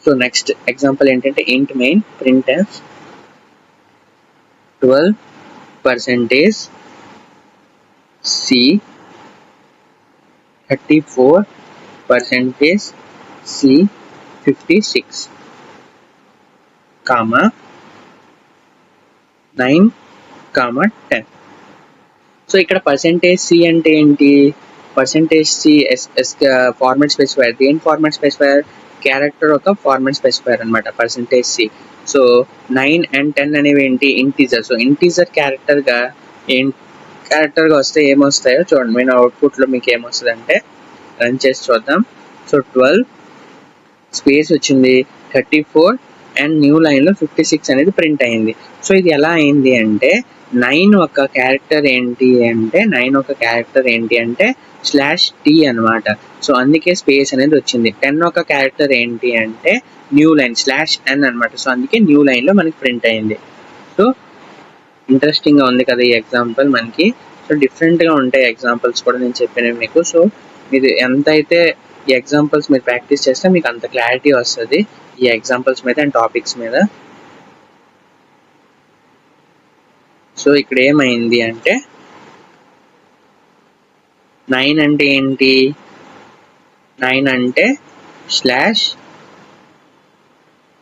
సో నెక్స్ట్ ఎగ్జాంపుల్ ఏంటంటే int main printf 12% C 34% C 56 comma 9 comma 10. So ఇక్కడ %C అంటే ఏంటి, %C ఫార్మాట్ స్పెసిఫైర్. దేని ఫార్మాట్ స్పెసిఫైర్, క్యారెక్టర్ ఒక ఫార్మాట్ స్పెసిఫైర్ అనమాట %C. సో 9 and 10 అనేవి ఏంటి, ఇంటీజర్. సో ఇంటీజర్ క్యారెక్టర్ గా క్యారెక్టర్గా వస్తే ఏమొస్తాయో చూడండి. మెయిన్ అవుట్పుట్లో మీకు ఏమొస్తుంది అంటే రన్ చేసి చూద్దాం. సో 12 స్పేస్ వచ్చింది, 34 అండ్ న్యూ లైన్లో 56 అనేది ప్రింట్ అయింది. సో ఇది ఎలా అయింది అంటే 9 ఒక క్యారెక్టర్ ఏంటి అంటే /t అనమాట. సో అందుకే స్పేస్ అనేది వచ్చింది. 10 ఒక క్యారెక్టర్ ఏంటి అంటే న్యూ లైన్ /n అనమాట. సో అందుకే న్యూ లైన్లో మనకి ప్రింట్ అయింది. సో ఇంట్రెస్టింగ్గా ఉంది కదా ఈ ఎగ్జాంపుల్ మనకి. సో డిఫరెంట్గా ఉంటాయి ఎగ్జాంపుల్స్ కూడా నేను చెప్పినవి మీకు. సో మీరు ఎంతైతే ఈ ఎగ్జాంపుల్స్ మీరు ప్రాక్టీస్ చేస్తే మీకు అంత క్లారిటీ వస్తుంది ఈ ఎగ్జాంపుల్స్ మీద అండ్ టాపిక్స్ మీద. సో ఇక్కడ ఏమైంది అంటే 9 అంటే ఏంటి, 9 అంటే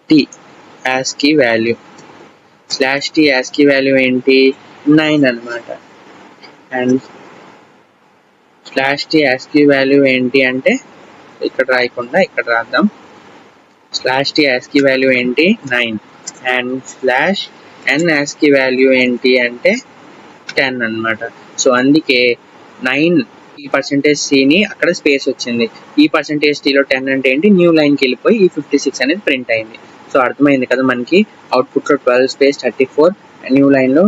/t ASCII value. /t ASCII value ఏంటి 9 అనమాట. అండ్ /t ASCII వాల్యూ ఏంటి అంటే ఇక్కడ రాయకుండా ఇక్కడ రాద్దాం. /t ASCII వాల్యూ ఏంటి 9 అండ్ /n ASCII వాల్యూ ఏంటి అంటే 10 అనమాట. సో అందుకే 9 ఈ %c అక్కడ స్పేస్ వచ్చింది. ఈ %tలో 10 అంటే ఏంటి, న్యూ లైన్కి వెళ్ళిపోయి ఈ 56 అనేది ప్రింట్ అయింది. సో అర్థమైంది కదా మనకి అవుట్పుట్లో 12 స్పేస్ 34 న్యూ లైన్లో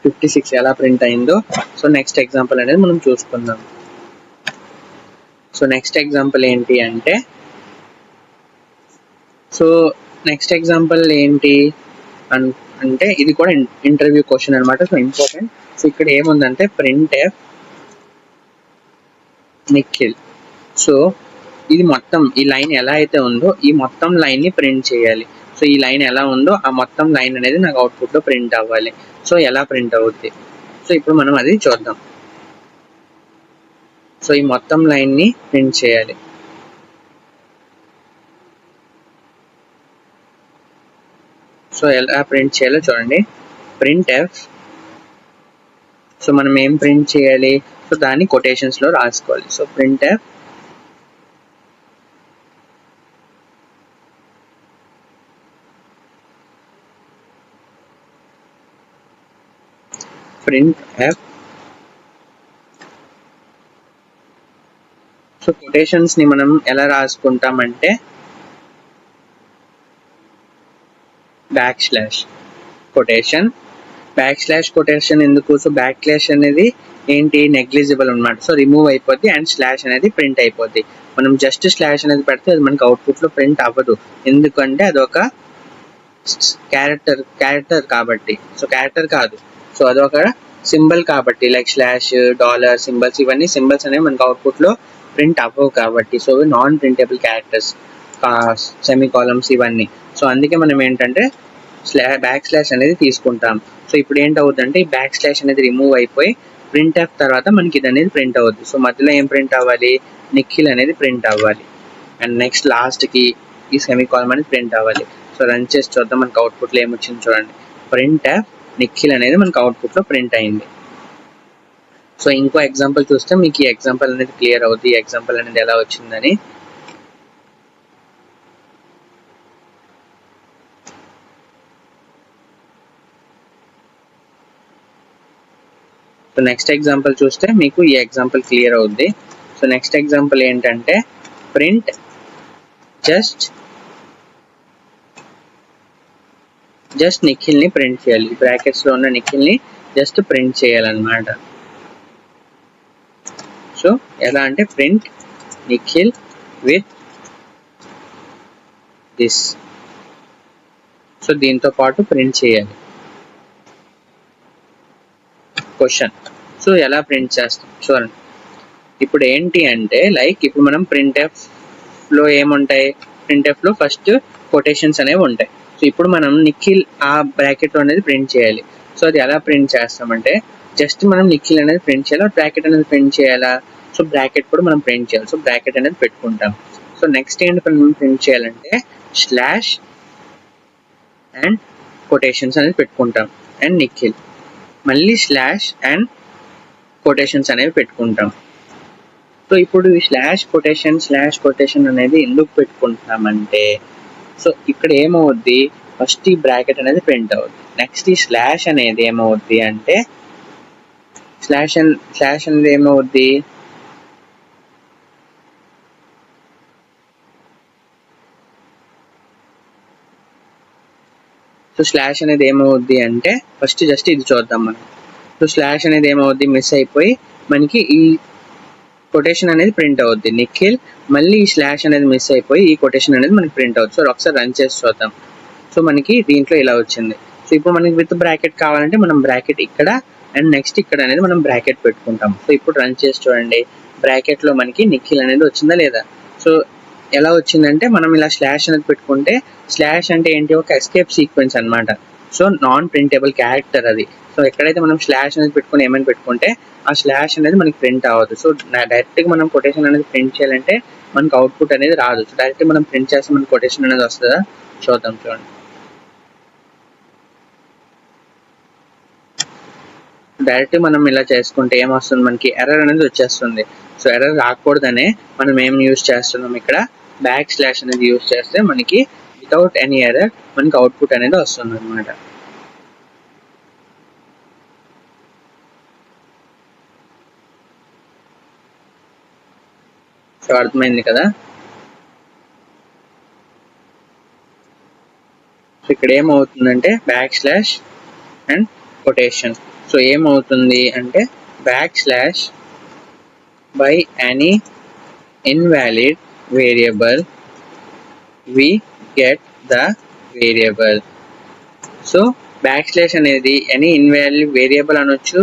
56 ఎలా ప్రింట్ అయిందో. సో నెక్స్ట్ ఎగ్జాంపుల్ అనేది మనం చూసుకుందాం. సో నెక్స్ట్ ఎగ్జాంపుల్ ఏంటి అంటే అంటే ఇది కూడా ఇంటర్వ్యూ క్వశ్చన్ అనమాట. So important. సో ఇక్కడ ఏముందంటే printf నిఖిల్. సో ఇది మొత్తం ఈ లైన్ ఎలా అయితే ఉందో ఈ మొత్తం లైన్ని ప్రింట్ చేయాలి. సో ఈ లైన్ ఎలా ఉందో ఆ మొత్తం లైన్ అనేది నాకు అవుట్పుట్లో ప్రింట్ అవ్వాలి. సో ఎలా ప్రింట్ అవుద్ది, సో ఇప్పుడు మనం అది చూద్దాం. సో ఈ మొత్తం లైన్ని ప్రింట్ చేయాలి. సో ఎలా ప్రింట్ చేయాలో చూడండి. printf. సో మనం ఏం ప్రింట్ చేయాలి, సో దాన్ని కొటేషన్స్లో రాసుకోవాలి. సో printf సో కొటేషన్స్ ని మనం ఎలా రాసుకుంటామంటే కొటేషన్ ఎందుకు, సో / అనేది ఏంటి నెగ్లిజిబుల్ అనమాట. సో రిమూవ్ అయిపోద్ది అండ్ / అనేది ప్రింట్ అయిపోద్ది. మనం జస్ట్ / అనేది పెడితే అది మనకి అవుట్పుట్లో ప్రింట్ అవ్వదు, ఎందుకంటే అది ఒక క్యారెక్టర్ కాబట్టి. సో క్యారెక్టర్ కాదు, సో అదొక సింబల్ కాబట్టి, లైక్ $, సింబల్స్, ఇవన్నీ సింబల్స్ అనేవి మనకి అవుట్పుట్లో ప్రింట్ అవ్వవు కాబట్టి. సో నాన్ ప్రింటబుల్ క్యారెక్టర్స్, సెమీకాలమ్స్ ఇవన్నీ. సో అందుకే మనం ఏంటంటే / అనేది తీసుకుంటాం. సో ఇప్పుడు ఏంటవుతుందంటే ఈ / అనేది రిమూవ్ అయిపోయి printf తర్వాత మనకి ఇది అనేది ప్రింట్ అవుద్ది. సో మధ్యలో ఏం ప్రింట్ అవ్వాలి, నిఖిల్ అనేది ప్రింట్ అవ్వాలి. అండ్ నెక్స్ట్ లాస్ట్కి ఈ సెమీకాలమ్ అనేది ప్రింట్ అవ్వాలి. సో రన్ చేసి చూద్దాం మనకి అవుట్పుట్లో ఏమొచ్చింది చూడండి. printf నిఖిల్ అనేది మనకి అవుట్పుట్లో ప్రింట్ అయింది. సో ఇంకో ఎగ్జాంపుల్ చూస్తే మీకు ఈ ఎగ్జాంపుల్ అనేది క్లియర్ అవుద్ది, ఈ ఎగ్జాంపుల్ అనేది ఎలా వచ్చిందని. సో నెక్స్ట్ ఎగ్జాంపుల్ చూస్తే మీకు ఈ ఎగ్జాంపుల్ క్లియర్ అవుద్ది. సో నెక్స్ట్ ఎగ్జాంపుల్ ఏంటంటే ప్రింట్ జస్ట్ నిఖిల్ని ప్రింట్ చేయాలి. బ్రాకెట్స్లో ఉన్న నిఖిల్ని జస్ట్ ప్రింట్ చేయాలన్నమాట. సో ఎలా అంటే print Nikhil with this. So దీంతో పాటు ప్రింట్ చేయాలి. క్వశ్చన్, సో ఎలా ప్రింట్ చేస్తాం చూడండి. ఇప్పుడు ఏంటి అంటే లైక్ ఇప్పుడు మనం printfలో ఏముంటాయి, printfలో ఫస్ట్ కొటేషన్స్ అనేవి ఉంటాయి. సో ఇప్పుడు మనం నిఖిల్ ఆ బ్రాకెట్ అనేది ప్రింట్ చేయాలి. సో అది ఎలా ప్రింట్ చేస్తామంటే జస్ట్ మనం నిఖిల్ అనేది ప్రింట్ చేయాలి, బ్రాకెట్ అనేది ప్రింట్ చేయాలా, సో బ్రాకెట్ కూడా మనం ప్రింట్ చేయాలి. సో బ్రాకెట్ అనేది పెట్టుకుంటాం. సో నెక్స్ట్ ఏంటి మనం ప్రింట్ చేయాలంటే / అండ్ కొటేషన్స్ అనేది పెట్టుకుంటాం అండ్ నిఖిల్, మళ్ళీ / అండ్ కొటేషన్స్ అనేవి పెట్టుకుంటాం. సో ఇప్పుడు ఈ /కొటేషన్ అనేది ఎందుకు పెట్టుకుంటున్నామంటే సో ఇక్కడ ఏమవుద్ది, ఫస్ట్ ఈ బ్రాకెట్ అనేది ప్రింట్ అవుద్ది, నెక్స్ట్ ఈ / అనేది ఏమవుద్ది అంటే స్లాష్ అనేది ఏమవుద్ది, సో స్లాష్ అనేది ఏమవుద్ది అంటే ఫస్ట్ జస్ట్ ఇది చూద్దాం మనం. సో స్లాష్ అనేది ఏమవుద్ది, మిస్ అయిపోయి మనకి ఈ కొటేషన్ అనేది ప్రింట్ అవుద్ది. నిఖిల్, మళ్ళీ ఈ స్లాష్ అనేది మిస్ అయిపోయి ఈ కొటేషన్ అనేది మనకి ప్రింట్ అవుతుంది. సో ఒకసారి రన్ చేసి చూద్దాం. సో మనకి దీంట్లో ఇలా వచ్చింది. సో ఇప్పుడు మనకి విత్ బ్రాకెట్ కావాలంటే మనం బ్రాకెట్ ఇక్కడ అండ్ నెక్స్ట్ ఇక్కడ అనేది మనం బ్రాకెట్ పెట్టుకుంటాం. సో ఇప్పుడు రన్ చేసి చూడండి, బ్రాకెట్ లో మనకి నిఖిల్ అనేది వచ్చిందా లేదా. సో ఎలా వచ్చిందంటే మనం ఇలా స్లాష్ అనేది పెట్టుకుంటే, స్లాష్ అంటే ఏంటి, ఒక ఎస్కేప్ సీక్వెన్స్ అన్నమాట. సో నాన్ ప్రింటబుల్ క్యారెక్టర్ అది. సో ఎక్కడైతే మనం స్లాష్ అనేది పెట్టుకుని ఏమైనా పెట్టుకుంటే ఆ స్లాష్ అనేది మనకి ప్రింట్ అవ్వదు. సో డైరెక్ట్ గా మనం కొటేషన్ అనేది ప్రింట్ చేయాలంటే మనకి అవుట్పుట్ అనేది రాదు. సో డైరెక్ట్ మనం ప్రింట్ చేస్తే మనకి కొటేషన్ అనేది వస్తుందా చూద్దాం. చూడండి, డైరెక్ట్ మనం ఇలా చేసుకుంటే ఏమొస్తుంది, మనకి ఎర్రర్ అనేది వచ్చేస్తుంది. సో ఎర్రర్ రాకూడదనే మనం ఏం యూజ్ చేస్తున్నాం, ఇక్కడ బ్యాక్ స్లాష్ అనేది యూజ్ చేస్తే మనకి వితౌట్ ఎనీ ఎర్రర్ మనకి అవుట్పుట్ అనేది వస్తుంది అనమాట. సో అర్థమైంది కదా. సో ఇక్కడ ఏమవుతుందంటే backslash and quotation. So ఏమవుతుంది అంటే backslash by any invalid variable we get the variable. So backslash అనేది ఎనీ ఇన్వాలిడ్ వేరియబుల్ అనొచ్చు,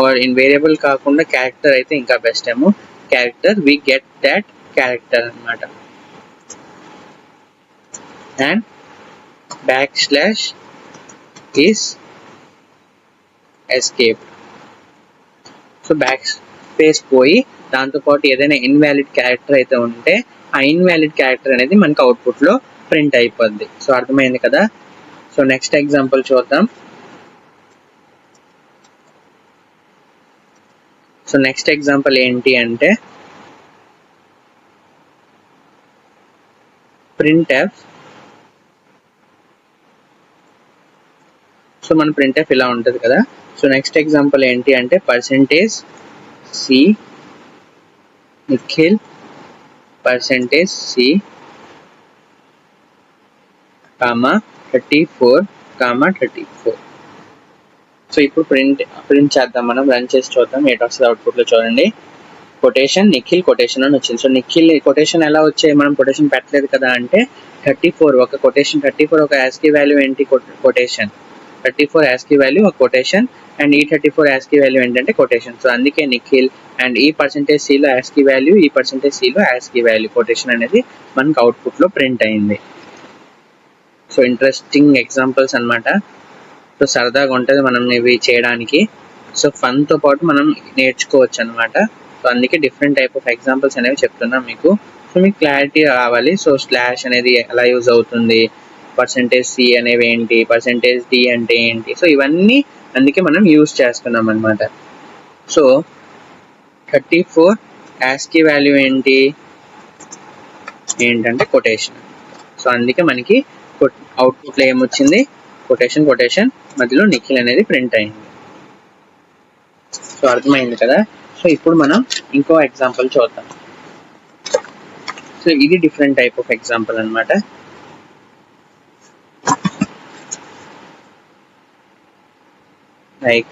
ఆర్ ఇన్ వేరియబుల్ కాకుండా క్యారెక్టర్ అయితే ఇంకా బెస్ట్ ఏమో, character we get that character అనమాట. And backslash is escape. So backspace పోయి దాంతోపాటు ఏదైనా ఇన్వాలిడ్ క్యారెక్టర్ అయితే ఉంటే ఆ ఇన్వాలిడ్ క్యారెక్టర్ అనేది మనకి అవుట్పుట్ లో ప్రింట్ అయిపోద్ది. సో అర్థమైంది కదా. సో నెక్స్ట్ ఎగ్జాంపుల్ చూద్దాం. సో నెక్స్ట్ ఎగ్జాంపుల్ ఏంటి అంటే printf. సో మన printf ఇలా ఉంటుంది కదా. సో నెక్స్ట్ ఎగ్జాంపుల్ ఏంటి అంటే %c Nikhil %c comma 34 so ఇప్పుడు ప్రింట్ చేద్దాం, మనం రన్ చేసి చూద్దాం ఏంటి వస్తుంది అవుట్పుట్ లో. చూడండి, కొటేషన్ నిఖిల్ కొటేషన్ అని వచ్చింది. సో నిఖిల్ కొటేషన్ ఎలా వచ్చాయి, మనం కొటేషన్ పెట్టలేదు కదా అంటే 34 ఒక కొటేషన్, 34 ఒక యాస్కీ వాల్యూ ఏంటి, కొటేషన్ 34 యాస్కీ వాల్యూ ఒక కొటేషన్, అండ్ ఈ 34 యాస్కీ వాల్యూ ఏంటంటే కొటేషన్. సో అందుకే నిఖిల్ అండ్ ఈ %c లో యాస్కీ వాల్యూ, ఈ %c లో యాస్కీ వాల్యూ కొటేషన్ అనేది మనకి అవుట్పుట్ లో ప్రింట్ అయింది. సో ఇంట్రెస్టింగ్ ఎగ్జాంపుల్స్ అన్నమాట. సో సరదాగా ఉంటుంది మనం ఇవి చేయడానికి. సో ఫన్ తో పాటు మనం నేర్చుకోవచ్చు అనమాట. సో అందుకే డిఫరెంట్ టైప్ ఆఫ్ ఎగ్జాంపుల్స్ అనేవి చెప్తున్నాం మీకు. సో మీకు క్లారిటీ రావాలి. సో స్లాష్ అనేది ఎలా యూజ్ అవుతుంది, %c అనేవి ఏంటి, %d అంటే ఏంటి, సో ఇవన్నీ అందుకే మనం యూజ్ చేస్తున్నాం అనమాట. సో 34 యాస్కీ వాల్యూ ఏంటంటే కొటేషన్. సో అందుకే మనకి అవుట్పుట్ లో ఏమొచ్చింది, కొటేషన్ మధ్యలో నిఖిల్ అనేది ప్రింట్ అయింది. సో అర్థమైంది కదా. సో ఇప్పుడు మనం ఇంకో ఎగ్జాంపుల్ చూద్దాం. సో ఇది డిఫరెంట్ టైప్ ఆఫ్ ఎగ్జాంపుల్ అన్నమాట. Like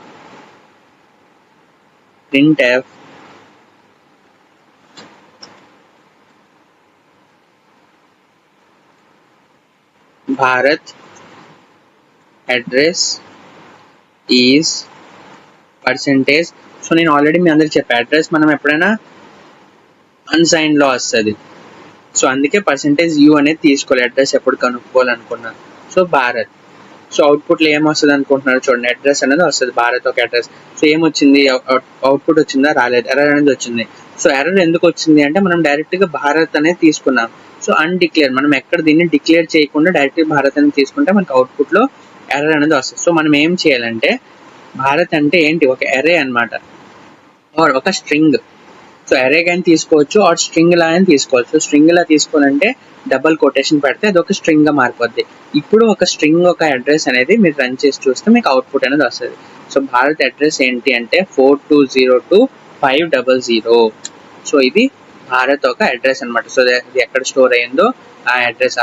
printf Bharat address is %. So నేను ఆల్రెడీ మీ అందరికి చెప్పా, అడ్రస్ మనం ఎప్పుడైనా అన్సైన్ లో వస్తుంది. సో అందుకే %u అనేది తీసుకోవాలి అడ్రస్ ఎప్పుడు కనుక్కోవాలనుకున్నా. సో భారత్, సో అవుట్పుట్ లో ఏమొస్తుంది అనుకుంటున్నారు చూడండి, అడ్రస్ అనేది వస్తుంది, భారత్ ఒక అడ్రస్. సో ఏమొచ్చింది, అవుట్పుట్ వచ్చిందా, రాలేదు, ఎర్రర్ అనేది వచ్చింది. సో ఎర్రర్ ఎందుకు వచ్చింది అంటే మనం డైరెక్ట్ గా భారత్ అనేది తీసుకున్నాం. సో అన్డిక్లేర్, మనం ఎక్కడ దీన్ని డిక్లేర్ చేయకుండా డైరెక్ట్ భారత్ అనేది తీసుకుంటే మనకి అవుట్పుట్ లో ఎర్రర్ అనేది వస్తుంది. సో మనం ఏం చేయాలంటే, భారత్ అంటే ఏంటి, ఒక ఎరే అన్నమాట, ఆర్ ఒక స్ట్రింగ్. సో ఎరే కానీ తీసుకోవచ్చు, ఆర్ స్ట్రింగ్ లా అని తీసుకోవచ్చు. సో స్ట్రింగ్ లా తీసుకోవాలంటే డబుల్ కొటేషన్ పెడితే అది ఒక స్ట్రింగ్ గా మారిపోద్ది. ఇప్పుడు ఒక స్ట్రింగ్ ఒక అడ్రస్ అనేది మీరు రన్ చేసి చూస్తే మీకు అవుట్పుట్ అనేది వస్తుంది. సో భారత్ అడ్రస్ ఏంటి అంటే 4202-500. సో ఇది భారత్ ఒక అడ్రస్ అనమాట. సో ఇది ఎక్కడ స్టోర్ అయ్యిందో ఆ అడ్రస్,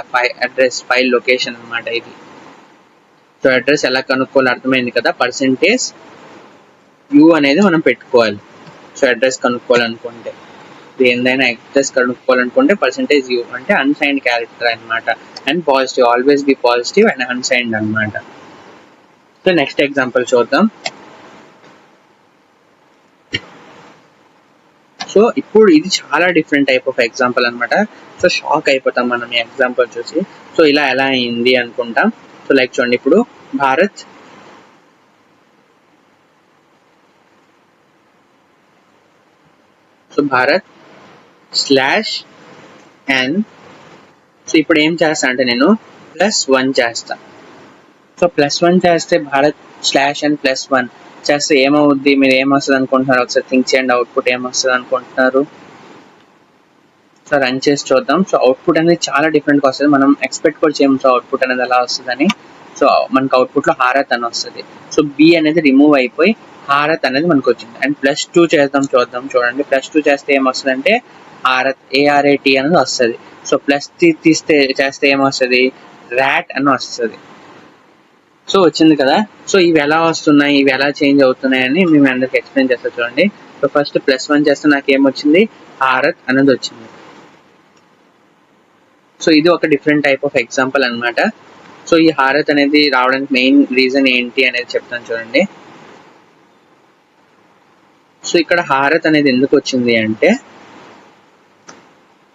అడ్రస్ ఫైల్ లొకేషన్ అనమాట ఇది. సో అడ్రస్ ఎలా కనుక్కోవాలి అర్థమైంది కదా. %u అనేది మనం పెట్టుకోవాలి. సో అడ్రస్ కనుక్కోవాలనుకుంటే, ఏందైనా అడ్రస్ కనుక్కోవాలనుకుంటే %u అంటే అన్సైన్డ్ క్యారెక్టర్ అనమాట. And positive, always be positive and unsigned అనమాట. సో నెక్స్ట్ ఎగ్జాంపుల్ చూద్దాం. సో ఇప్పుడు ఇది చాలా డిఫరెంట్ టైప్ ఆఫ్ ఎగ్జాంపుల్ అనమాట. సో షాక్ అయిపోతాం మనం ఈ ఎగ్జాంపుల్ చూసి. సో ఇలా ఎలా అయింది అనుకుంటాం. సో లైక్ చూడండి, ఇప్పుడు భారత్ /n. సో ఇప్పుడు ఏం చేస్తా అంటే నేను +1 చేస్తా. సో +1 చేస్తే భారత్ /n+1 చేస్తే ఏమవుద్ది, మీరు ఏమొస్తుంది అనుకుంటున్నారు ఒకసారి థింక్ చేయండి. అవుట్పుట్ ఏమొస్తుంది అనుకుంటున్నారు? సో రన్ చేసి చూద్దాం. సో అవుట్పుట్ అనేది చాలా డిఫరెంట్గా వస్తుంది. మనం ఎక్స్పెక్ట్ కూడా చేయము సో అవుట్పుట్ అనేది ఎలా వస్తుందని. సో మనకు అవుట్పుట్లో భారత్ అని వస్తుంది. సో బి అనేది రిమూవ్ అయిపోయి భారత్ అనేది మనకు వచ్చింది. అండ్ +2 చేద్దాం, చూడండి. +2 చేస్తే ఏమొస్తుంది అంటే భారత్ ARAT అనేది వస్తుంది. సో చేస్తే ఏమొస్తుంది, ర్యాట్ అని వస్తుంది. సో వచ్చింది కదా. సో ఇవి ఎలా వస్తున్నాయి, ఇవి ఎలా చేంజ్ అవుతున్నాయి అని మేము అందరికి ఎక్స్ప్లెయిన్ చేస్తా చూడండి. సో ఫస్ట్ +1 చేస్తే నాకు ఏమొచ్చింది, భారత్ అనేది వచ్చింది. సో ఇది ఒక డిఫరెంట్ టైప్ ఆఫ్ ఎగ్జాంపుల్ అనమాట. సో ఈ భారత్ అనేది రావడానికి మెయిన్ రీజన్ ఏంటి అనేది చెప్తాను చూడండి. సో ఇక్కడ భారత్ అనేది ఎందుకు వచ్చింది అంటే,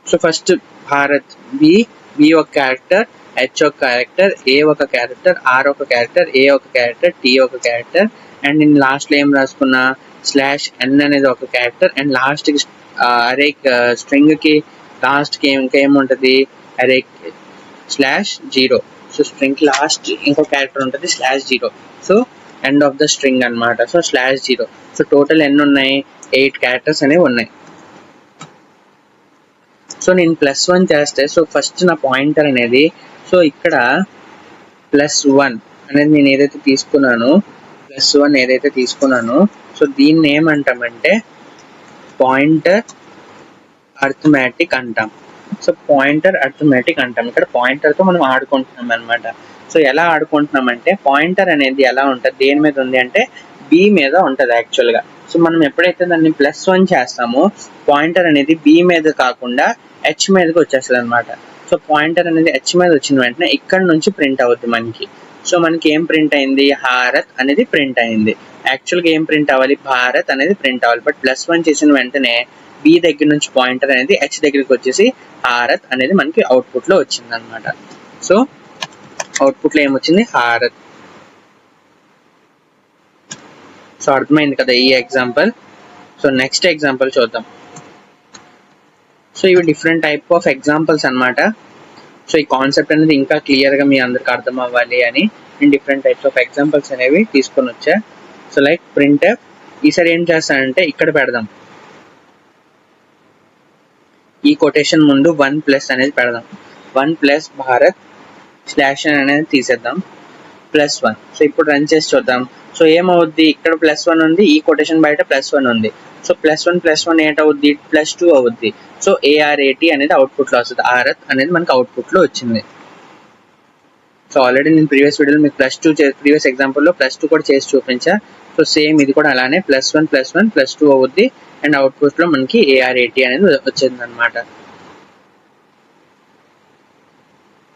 సో ఫస్ట్ భారత్ బి ఒక క్యారెక్టర్, H ఒక క్యారెక్టర్, A ఒక క్యారెక్టర్, R ఒక క్యారెక్టర్, A ఒక క్యారెక్టర్, T ఒక క్యారెక్టర్, అండ్ నేను లాస్ట్లో ఏం రాసుకున్నా /n అనేది ఒక క్యారెక్టర్. అండ్ లాస్ట్కి అరే స్ట్రింగ్కి లాస్ట్కి ఇంకేముంటుంది, అరే /0. సో స్ట్రింగ్ లాస్ట్ ఇంకో క్యారెక్టర్ ఉంటుంది /0. So end of the string అనమాట. సో /0. సో టోటల్ ఎన్ని ఉన్నాయి, 8 క్యారెక్టర్స్ అనేవి ఉన్నాయి. సో నేను +1 చేస్తే, సో ఫస్ట్ నా పాయింటర్ అనేది, సో ఇక్కడ +1 అనేది నేను ఏదైతే తీసుకున్నానో సో దీన్ని ఏమంటామంటే పాయింటర్ అర్థమెటిక్ అంటాం. సో పాయింటర్ అర్థమెటిక్ అంటాం. ఇక్కడ పాయింటర్తో మనం ఆడుకుంటున్నాం అనమాట. సో ఎలా ఆడుకుంటున్నామంటే, పాయింటర్ అనేది ఎలా ఉంటుంది, దేని మీద ఉంది అంటే బి మీద ఉంటుంది యాక్చువల్గా. సో మనం ఎప్పుడైతే దాన్ని +1 చేస్తామో పాయింటర్ అనేది బి మీద కాకుండా H మీదకి వచ్చేస్తుంది అనమాట. సో పాయింటర్ అనేది H మీద వచ్చిన వెంటనే ఇక్కడ నుంచి ప్రింట్ అవుద్ది మనకి. సో మనకి ఏం ప్రింట్ అయింది, భారత్ అనేది ప్రింట్ అయింది. యాక్చువల్గా ఏం ప్రింట్ అవ్వాలి, భారత్ అనేది ప్రింట్ అవ్వాలి. బట్ +1 చేసిన వెంటనే బి దగ్గర నుంచి పాయింటర్ అనేది H దగ్గరికి వచ్చేసి భారత్ అనేది మనకి అవుట్పుట్లో వచ్చింది అనమాట. సో అవుట్పుట్లో ఏమొచ్చింది, భారత్. సో అర్థమైంది కదా ఈ ఎగ్జాంపుల్. సో నెక్స్ట్ ఎగ్జాంపుల్ చూద్దాం. సో ఇవి డిఫరెంట్ టైప్ ఆఫ్ ఎగ్జాంపుల్స్ అనమాట. సో ఈ కాన్సెప్ట్ అనేది ఇంకా క్లియర్గా మీ అందరికి అర్థం అవ్వాలి అని నేను డిఫరెంట్ టైప్స్ ఆఫ్ ఎగ్జాంపుల్స్ అనేవి తీసుకొని వచ్చా. సో లైక్ printf, ఈసారి ఏం చేస్తానంటే ఇక్కడ పెడదాం, ఈ కొటేషన్ ముందు 1+ అనేది పెడదాం. 1+ భారత్ /n అనేది తీసేద్దాం, +1. సో ఇప్పుడు రన్ చేసి చూద్దాం. సో ఏమవుద్ది, ఇక్కడ +1 ఉంది, ఈ కొటేషన్ బయట +1 ఉంది. సో +1 ఏంటవుద్ది, +2 అవుద్ది. సో ARAT అనేది అవుట్పుట్లో వస్తుంది. భారత్ అనేది మనకి అవుట్పుట్లో వచ్చింది. సో ఆల్రెడీ నేను ప్రీవియస్ వీడియోలో మీకు ప్రీవియస్ ఎగ్జాంపుల్లో +2 కూడా చేసి చూపించా. సో సేమ్ ఇది కూడా అలానే +1 +2 అవుద్ది. అండ్ అవుట్పుట్లో మనకి ARAT అనేది వచ్చింది అనమాట.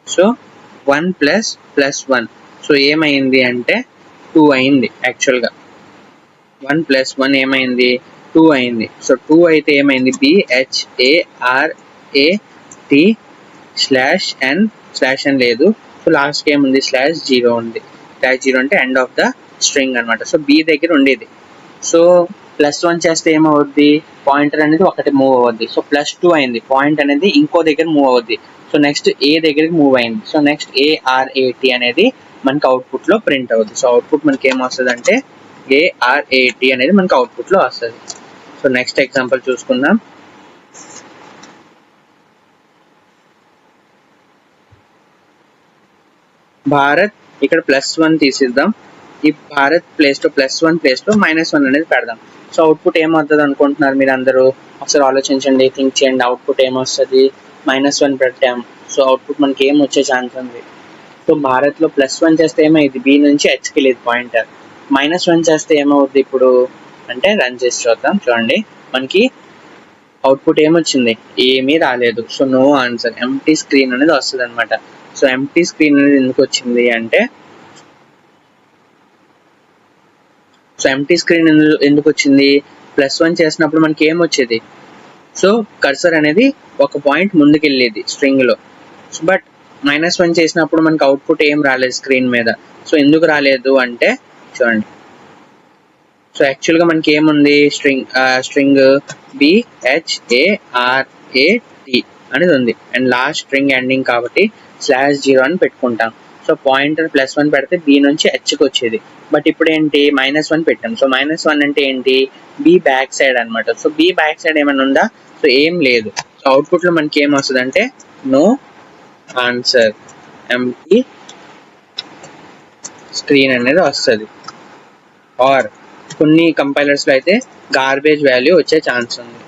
సో 1 + 1 సో ఏమైంది అంటే 2 అయింది. యాక్చువల్గా 1 + 1 ఏమైంది, 2 అయింది. సో 2 అయితే ఏమైంది, BHARAT/n లేదు. సో లాస్ట్కి ఏముంది, /0 ఉంది. /0 అంటే ఎండ్ ఆఫ్ ద స్ట్రింగ్ అనమాట. సో బి దగ్గర ఉండేది. సో +1 చేస్తే ఏమవుద్ది, పాయింటర్ అనేది ఒకటి మూవ్ అవుద్ది. సో +2 అయింది, పాయింట్ అనేది ఇంకో దగ్గర మూవ్ అవుద్ది. సో నెక్స్ట్ A దగ్గరికి మూవ్ అయింది. సో నెక్స్ట్ ARAT అనేది మనకి అవుట్పుట్లో ప్రింట్ అవుతుంది. సో అవుట్పుట్ మనకి ఏమొస్తుంది అంటే ARAT అనేది మనకి అవుట్పుట్లో వస్తుంది. సో నెక్స్ట్ ఎగ్జాంపుల్ చూసుకుందాం. భారత్ ఇక్కడ +1 తీసిద్దాం, ఈ భారత్ ప్లేస్లో +1 ప్లేస్లో -1 అనేది పెడదాం. సో అవుట్పుట్ ఏమవుతుంది అనుకుంటున్నారు మీరు అందరూ? ఒకసారి ఆలోచించండి, థింక్ చేయండి. అవుట్పుట్ ఏమొస్తుంది? -1 పెట్టాం. సో అవుట్పుట్ మనకి ఏం వచ్చే ఛాన్స్ ఉంది? సో భారత్లో +1 చేస్తే ఏమైంది? బి నుంచి హెచ్కి లేదు పాయింటర్. -1 చేస్తే ఏమవుద్ది ఇప్పుడు అంటే రన్ చేసి చూద్దాం. చూడండి, మనకి అవుట్పుట్ ఏమొచ్చింది? ఏమీ రాలేదు. So no answer, empty screen అనేది వస్తుంది అనమాట. సో ఎంప్టీ స్క్రీన్ అనేది ఎందుకు వచ్చింది అంటే, సో ఎంప్టీ స్క్రీన్ ఎందుకు వచ్చింది? +1 చేసినప్పుడు మనకి ఏమొచ్చేది? సో కర్సర్ అనేది ఒక పాయింట్ ముందుకెళ్ళేది స్ట్రింగ్లో. బట్ -1 చేసినప్పుడు మనకి అవుట్పుట్ ఏం రాలేదు స్క్రీన్ మీద. సో ఎందుకు రాలేదు అంటే చూడండి, సో యాక్చువల్గా మనకి ఏముంది? స్ట్రింగ్ BHARAT అనేది ఉంది, అండ్ లాస్ట్ స్ట్రింగ్ ఎండింగ్ కాబట్టి /0 అని పెట్టుకుంటాం. సో పాయింటర్ +1 పెడితే బి నుంచి హెచ్కి వచ్చేది. బట్ ఇప్పుడు ఏంటి? -1 పెట్టాం. సో -1 అంటే ఏంటి? బి బ్యాక్ సైడ్ అనమాట. సో బి బ్యాక్ సైడ్ ఏమైనా ఉందా? సో ఏం లేదు. సో అవుట్పుట్లో మనకి ఏం వస్తుంది అంటే నో ఆన్సర్, ఎంప్టీ స్క్రీన్ అనేది వస్తుంది. ఆర్ కొన్ని కంపైలర్స్లో అయితే గార్బేజ్ వాల్యూ వచ్చే ఛాన్స్ ఉంది.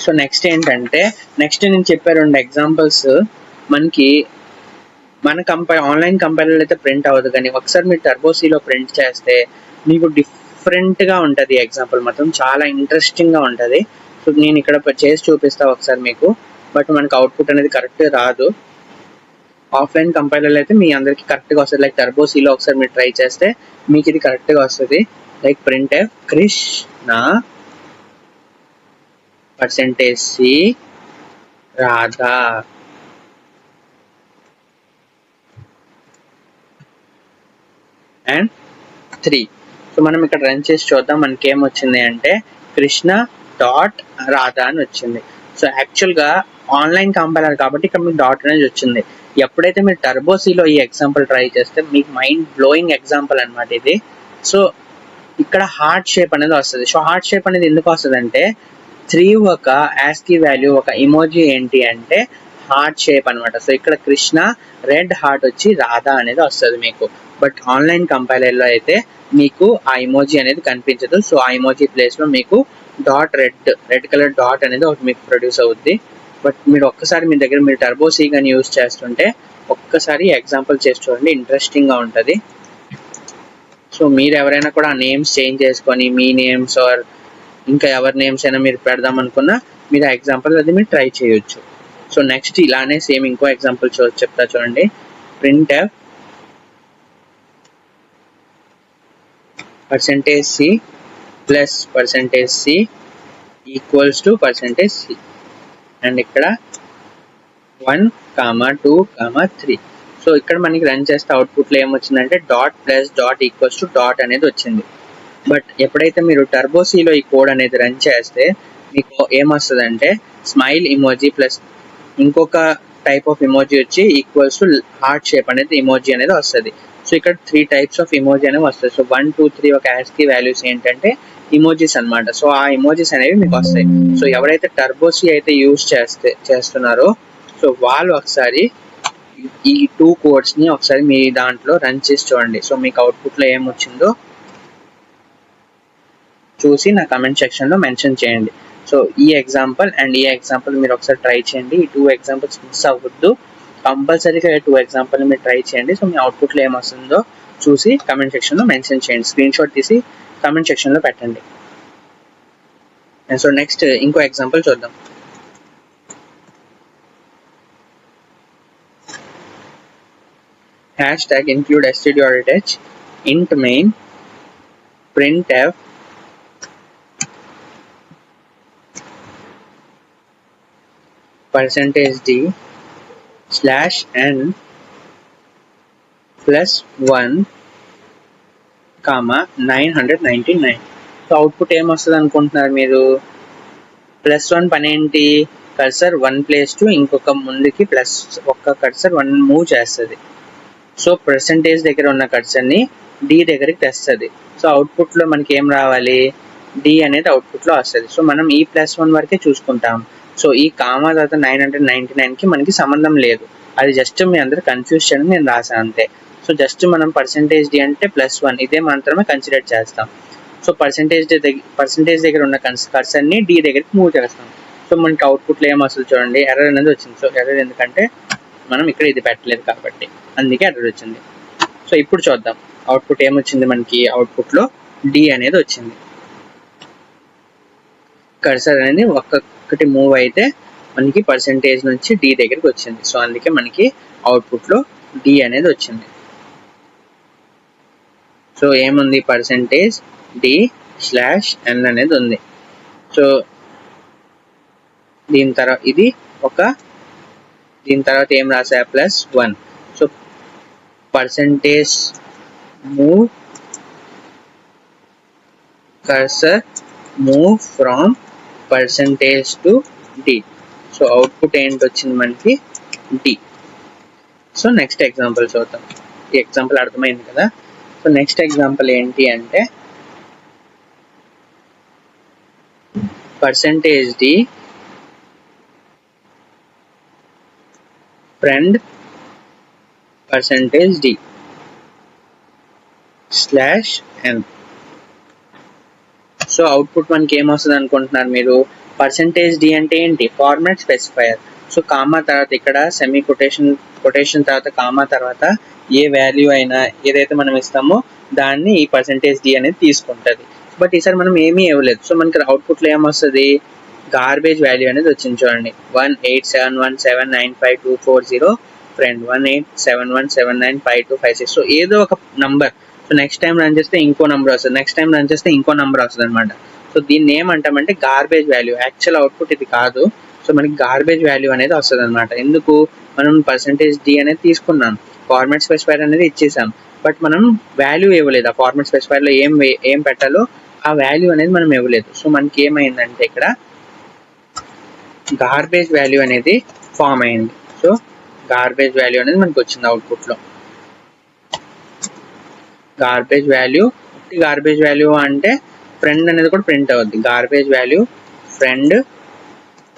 సో నెక్స్ట్ ఏంటంటే, నెక్స్ట్ నేను చెప్పే 2 ఎగ్జాంపుల్స్ మనకి మన ఆన్లైన్ కంపైలర్లో అయితే ప్రింట్ అవ్వదు, కానీ ఒకసారి మీరు టర్బోసీలో ప్రింట్ చేస్తే మీకు డిఫరెంట్గా ఉంటుంది. ఎగ్జాంపుల్ మాత్రం చాలా ఇంట్రెస్టింగ్గా ఉంటుంది. సో నేను ఇక్కడ చేసి చూపిస్తాను ఒకసారి మీకు. బట్ మనకు అవుట్పుట్ అనేది కరెక్ట్ రాదు. ఆఫ్లైన్ కంపైలర్లో అయితే మీ అందరికి కరెక్ట్గా వస్తుంది. లైక్ టర్బోసీలో ఒకసారి మీరు ట్రై చేస్తే మీకు ఇది కరెక్ట్గా వస్తుంది. Like printf Krishna %c Radha and 3. So మనం ఇక్కడ రన్ చేసి చూద్దాం మనకి ఏమొచ్చింది అంటే కృష్ణ.రాధా అని వచ్చింది. సో యాక్చువల్గా ఆన్లైన్ కంపైలర్ కాబట్టి ఇక్కడ మీకు డాట్ అనేది వచ్చింది. ఎప్పుడైతే మీరు టర్బోసీలో ఈ ఎగ్జాంపుల్ ట్రై చేస్తే మీకు మైండ్ బ్లోయింగ్ ఎగ్జాంపుల్ అనమాట ఇది. సో ఇక్కడ హార్ట్ షేప్ అనేది వస్తుంది. సో హార్ట్ షేప్ అనేది ఎందుకు వస్తుంది అంటే 3 ఒక ASCII వాల్యూ, ఒక ఇమోజీ ఏంటి అంటే హార్ట్ షేప్ అనమాట. సో ఇక్కడ కృష్ణ రెడ్ హార్ట్ వచ్చి రాధా అనేది వస్తుంది మీకు. బట్ ఆన్లైన్ కంపైలర్లో అయితే మీకు ఆ ఇమోజీ అనేది కనిపించదు. సో ఆ ఇమోజీ ప్లేస్లో మీకు డాట్ రెడ్ కలర్ డాట్ అనేది ఒకటి మీకు ప్రొడ్యూస్ అవుద్ది. బట్ మీరు ఒక్కసారి మీ దగ్గర మీరు టర్బోసీ కానీ యూజ్ చేస్తుంటే ఒక్కసారి ఎగ్జాంపుల్ చేసి చూడండి, ఇంట్రెస్టింగ్గా ఉంటుంది. సో మీరు ఎవరైనా కూడా ఆ నేమ్స్ చేంజ్ చేసుకొని మీ నేమ్స్ ఆర్ ఇంకా ఎవరి నేమ్స్ అయినా మీరు పెడదాం అనుకున్నా మీరు ఆ ఎగ్జాంపుల్ అది మీరు ట్రై చేయొచ్చు. సో నెక్స్ట్ ఇలానే సేమ్ ఇంకో ఎగ్జాంపుల్ చెప్తా చూడండి. printf %c plus %c equals to %c and ఇక్కడ 1, 2, 3. సో ఇక్కడ మనకి రన్ చేస్తే అవుట్పుట్లో ఏమొచ్చిందంటే డాట్ ఈక్వల్స్ టు డాట్ అనేది వచ్చింది. బట్ ఎప్పుడైతే మీరు టర్బోసీలో ఈ కోడ్ అనేది రన్ చేస్తే మీకు ఏమొస్తుంది అంటే స్మైల్ ఇమోజీ ప్లస్ ఇంకొక టైప్ ఆఫ్ ఇమోజీ వచ్చి ఈక్వల్స్ టు హార్ట్ షేప్ అనేది ఇమోజీ అనేది వస్తుంది. సో ఇక్కడ 3 టైప్స్ ఆఫ్ ఇమోజీ అనేవి వస్తాయి. సో 1, 2, 3 ఒక ASCII వాల్యూస్ ఏంటంటే ఇమోజీస్ అనమాట. సో ఆ ఇమోజీస్ అనేవి మీకు వస్తాయి. సో ఎవరైతే టర్బోసీ అయితే యూజ్ చేస్తున్నారో సో వాళ్ళు ఒకసారి ఈ 2 కోడ్స్ని ఒకసారి మీ దాంట్లో రన్ చేసి చూడండి. సో మీకు అవుట్పుట్లో ఏమొచ్చిందో చూసి నా కమెంట్ సెక్షన్లో మెన్షన్ చేయండి. సో ఈ ఎగ్జాంపుల్ అండ్ ఈ ఎగ్జాంపుల్ మీరు ఒకసారి ట్రై చేయండి. ఈ 2 ఎగ్జాంపుల్స్ మిస్ అవ్వద్దు. కంపల్సరీగా 2 ఎగ్జాంపుల్ మీరు ట్రై చేయండి. సో మీ అవుట్పుట్లో ఏమొస్తుందో చూసి కమెంట్ సెక్షన్లో మెన్షన్ చేయండి. స్క్రీన్ షాట్ తీసి కమెంట్ సెక్షన్లో పెట్టండి. సో నెక్స్ట్ ఇంకో ఎగ్జాంపుల్ చూద్దాం. #include std.h int main printf %d /n +1, 999. So output ఏమొస్తుంది అనుకుంటున్నారు మీరు? +1 పని ఏంటి? కర్సర్ 1 ప్లేస్ టు ఇంకొక ముందుకి ప్లస్ ఒక్క కర్సర్ 1 మూవ్ చేస్తుంది. సో % దగ్గర ఉన్న కర్సర్ని డి దగ్గరికి తెస్తుంది. సో అవుట్పుట్లో మనకి ఏం రావాలి? డి అనేది అవుట్పుట్లో వస్తుంది. సో మనం ఈ +1 వరకే చూసుకుంటాం. సో ఈ కామా తర్వాత 999కి మనకి సంబంధం లేదు. అది జస్ట్ మీ అందరూ కన్ఫ్యూజ్ చేయడం నేను రాసాను అంతే. సో సో జస్ట్ మనం పర్సెంటేజ్ డి అంటే +1 ఇదే మాత్రమే కన్సిడర్ చేస్తాం. సో పర్సెంటేజ్ దగ్గర ఉన్న కర్సర్ని డి దగ్గరికి మూవ్ చేస్తాం. సో మనకి అవుట్పుట్లో ఏమొస్తుంది చూడండి, ఎర్రర్ అనేది వచ్చింది. సో ఎర్రర్ ఎందుకంటే మనం ఇక్కడ ఇది పెట్టలేదు కాబట్టి అందుకే ఎర్రర్ వచ్చింది. సో ఇప్పుడు చూద్దాం అవుట్పుట్ ఏమొచ్చింది. మనకి అవుట్పుట్లో డి అనేది వచ్చింది. కర్సర్ అనేది ఒక్కొక్కటి మూవ్ అయితే మనకి పర్సెంటేజ్ నుంచి డి దగ్గరికి వచ్చింది. సో అందుకే మనకి అవుట్పుట్లో డి అనేది వచ్చింది. సో ఏముంది, పర్సెంటేజ్ డి/n అనేది ఉంది. సో దీని తర్వాత ఏం రాసా, +1. So percentage move cursor move from percentage to D. So output ఏంటి వచ్చింది మనకి, డి. సో నెక్స్ట్ ఎగ్జాంపుల్ చూద్దాం. ఈ ఎగ్జాంపుల్ అర్థమైంది కదా. సో నెక్స్ట్ ఎగ్జాంపుల్ ఏంటి అంటే percentage D friend percentage D /n. So output మనకి ఏమొస్తుంది అనుకుంటున్నారు మీరు, పర్సెంటేజ్ డి అంటే ఏంటి, ఫార్మాట్ స్పెసిఫైయర్. సో కామా తర్వాత ఇక్కడ సెమీ కొటేషన్ తర్వాత కామా తర్వాత ఏ వాల్యూ అయినా ఏదైతే మనం ఇస్తామో దాన్ని ఈ పర్సెంటేజ్ డి అనేది తీసుకుంటుంది. బట్ ఈసారి మనం ఏమీ ఇవ్వలేదు. సో మనకి అవుట్పుట్లో ఏమొస్తుంది, గార్బేజ్ వాల్యూ అనేది వచ్చింది చూడండి, 187179524 ఫ్రెండ్ 18717952556. సో ఏదో ఒక number. So next time run చేస్తే ఇంకో నెంబర్ వస్తుంది, నెక్స్ట్ టైం రన్ చేస్తే ఇంకో నెంబర్ వస్తుంది అనమాట. సో దీన్ని ఏమంటామంటే గార్బేజ్ వాల్యూ. యాక్చువల్ అవుట్పుట్ ఇది కాదు. సో మనకి గార్బేజ్ వాల్యూ అనేది వస్తుంది అనమాట. ఎందుకు, మనం పర్సెంటేజ్ డి అనేది తీసుకున్నాం, ఫార్మాట్ స్పెసిఫైర్ అనేది ఇచ్చేసాం, బట్ మనం వాల్యూ ఇవ్వలేదు. ఆ ఫార్మాట్ స్పెసిఫైర్లో ఏం పెట్టాలో ఆ వాల్యూ అనేది మనం ఇవ్వలేదు. సో మనకి ఏమైందంటే ఇక్కడ గార్బేజ్ వాల్యూ అనేది ఫామ్ అయింది. సో గార్బేజ్ వాల్యూ అనేది మనకి వచ్చింది అవుట్పుట్లో. గార్బేజ్ వాల్యూ అంటే ఫ్రెండ్ అనేది కూడా ప్రింట్ అవుద్ది. గార్బేజ్ వాల్యూ ఫ్రెండ్,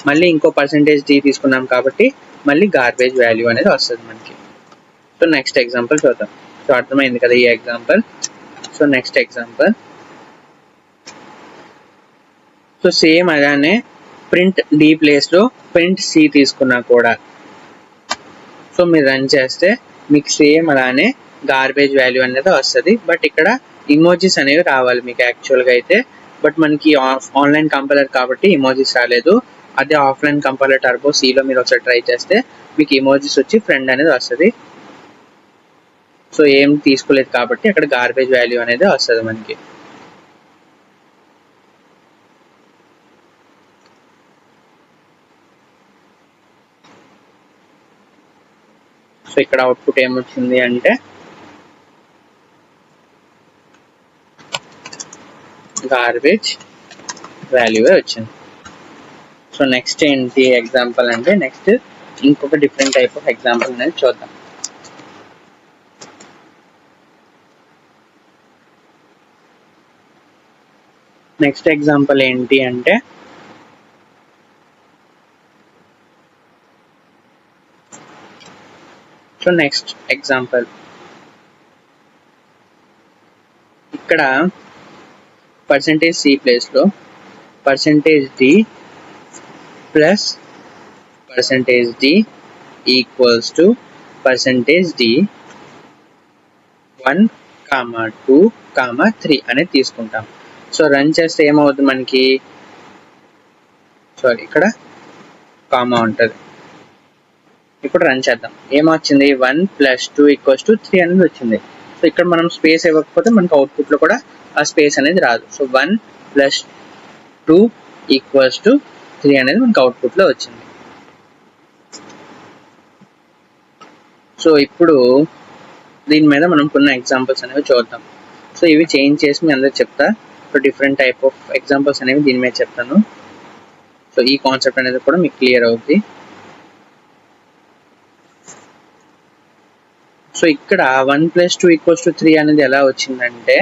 మళ్ళీ ఇంకో పర్సెంటేజ్ డి తీసుకున్నాం కాబట్టి మళ్ళీ గార్బేజ్ వాల్యూ అనేది వస్తుంది మనకి. సో నెక్స్ట్ ఎగ్జాంపుల్ చూద్దాం. సో అర్థమైంది కదా ఈ example. So next example, so same అలానే ప్రింట్ డి ప్లేస్లో ప్రింట్ సి తీసుకున్నా కూడా సో మీరు రన్ చేస్తే మీకు సేమ్ అలానే గార్బేజ్ వాల్యూ అనేది వస్తుంది. బట్ ఇక్కడ ఇమోజీస్ అనేవి రావాలి మీకు యాక్చువల్గా అయితే. బట్ మనకి ఆన్లైన్ కంపైలర్ కాబట్టి ఇమోజీస్ రాలేదు. అదే ఆఫ్లైన్ కంపైలర్ టర్బో సిలో మీరు ఒకసారి ట్రై చేస్తే మీకు ఇమోజీస్ వచ్చి ఫ్రెండ్ అనేది వస్తుంది. సో ఏం తీసుకోలేదు కాబట్టి అక్కడ గార్బేజ్ వాల్యూ అనేది వస్తుంది మనకి. సో ఇక్కడ అవుట్పుట్ ఏమొచ్చింది అంటే గార్బేజ్ వాల్యూ వచ్చింది. సో నెక్స్ట్ ఏంటి ఎగ్జాంపుల్ అంటే నెక్స్ట్ ఇంకొక డిఫరెంట్ టైప్ ఆఫ్ ఎగ్జాంపుల్ అనేది చూద్దాం. నెక్స్ట్ ఎగ్జాంపుల్ ఏంటి అంటే సో నెక్స్ట్ ఎగ్జాంపుల్ ఇక్కడ పర్సెంటేజ్ సి ప్లేస్లో percentage D plus percentage D equals to percentage D 1, 2, 3 అనేది తీసుకుంటాం. సో రన్ చేస్తే ఏమవుతుంది మనకి, సారీ ఇక్కడ కామా ఉంటుంది. ఇప్పుడు రన్ చేద్దాం. ఏమొచ్చింది, 1 + 2 = 3 అనేది వచ్చింది. సో ఇక్కడ మనం స్పేస్ ఇవ్వకపోతే మనకు అవుట్పుట్లో కూడా ఆ స్పేస్ అనేది రాదు. సో 1 + 2 = 3 అనేది మనకు అవుట్పుట్లో వచ్చింది. సో ఇప్పుడు దీని మీద మనం కొన్ని ఎగ్జాంపుల్స్ అనేవి చూద్దాం. సో ఇవి చేంజ్ చేసి మీ అందరికి చెప్తా. So different type of examples అనేవి దీని మీద చెప్తాను. సో ఈ కాన్సెప్ట్ అనేది కూడా మీకు క్లియర్ అవుతుంది. సో ఇక్కడ 1 + 2 = 3 అనేది ఎలా వచ్చిందంటే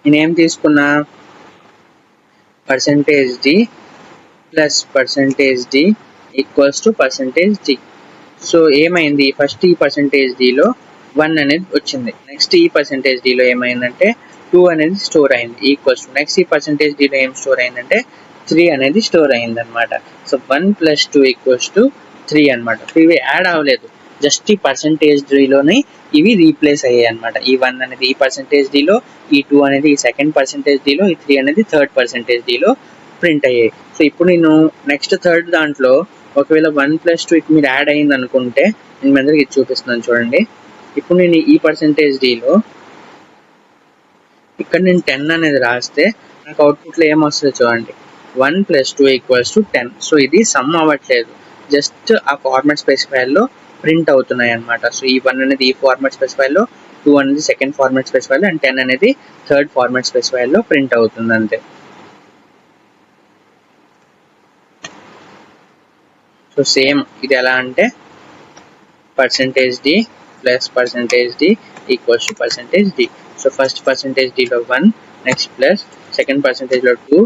నేనేం తీసుకున్నా, percentage D plus percentage D equals to percentage D. So ఏమైంది, ఫస్ట్ ఈ పర్సెంటేజ్ డిలో 1 అనేది వచ్చింది. నెక్స్ట్ ఈ పర్సెంటేజ్ డీలో ఏమైందంటే 2 అనేది స్టోర్ అయింది ఈక్వల్స్ టు నెక్స్ట్ ఈ పర్సెంటేజ్ డీలో ఏం స్టోర్ అయిందంటే 3 అనేది స్టోర్ అయింది అనమాట. సో 1 + 2 = 3 అనమాట. ఇవి యాడ్ అవ్వలేదు, జస్ట్ ఈ పర్సెంటేజ్ డీలోనే ఇవి రీప్లేస్ అయ్యాయి అనమాట. ఈ 1 అనేది ఈ పర్సెంటేజ్ డీలో, ఈ 2 అనేది ఈ సెకండ్ పర్సెంటేజ్ డీలో, ఈ 3 అనేది థర్డ్ పర్సెంటేజ్ డీలో ప్రింట్ అయ్యాయి. సో ఇప్పుడు నేను నెక్స్ట్ థర్డ్ దాంట్లో ఒకవేళ 1 + 2 మీరు యాడ్ అయింది అనుకుంటే నేను మీ అందరికి చూపిస్తున్నాను చూడండి. ఇప్పుడు నేను ఈ పర్సెంటేజ్ డీలో ఇక్కడ నేను 10 అనేది రాస్తే నాకు అవుట్పుట్లో ఏమొస్తుందో చూడండి. 1 + 2 = 10. సో ఇది సమ్ అవ్వట్లేదు, జస్ట్ ఆ ఫార్మాట్ స్పెసిఫైర్లో ప్రింట్ అవుతున్నాయి అనమాట. సో ఈ 1 అనేది ఈ ఫార్మాట్ స్పెసిఫైర్లో, 2 అనేది సెకండ్ ఫార్మాట్ స్పెసిఫైర్లో అండ్ 10 అనేది థర్డ్ ఫార్మాట్ స్పెసిఫైర్లో ప్రింట్ అవుతుంది అంతే. సో సేమ్ ఇది ఎలా అంటే percentage D plus percentage D equals to percentage D. So first percentage డిలో 1, నెక్స్ట్ ప్లస్ సెకండ్ పర్సెంటేజ్లో 2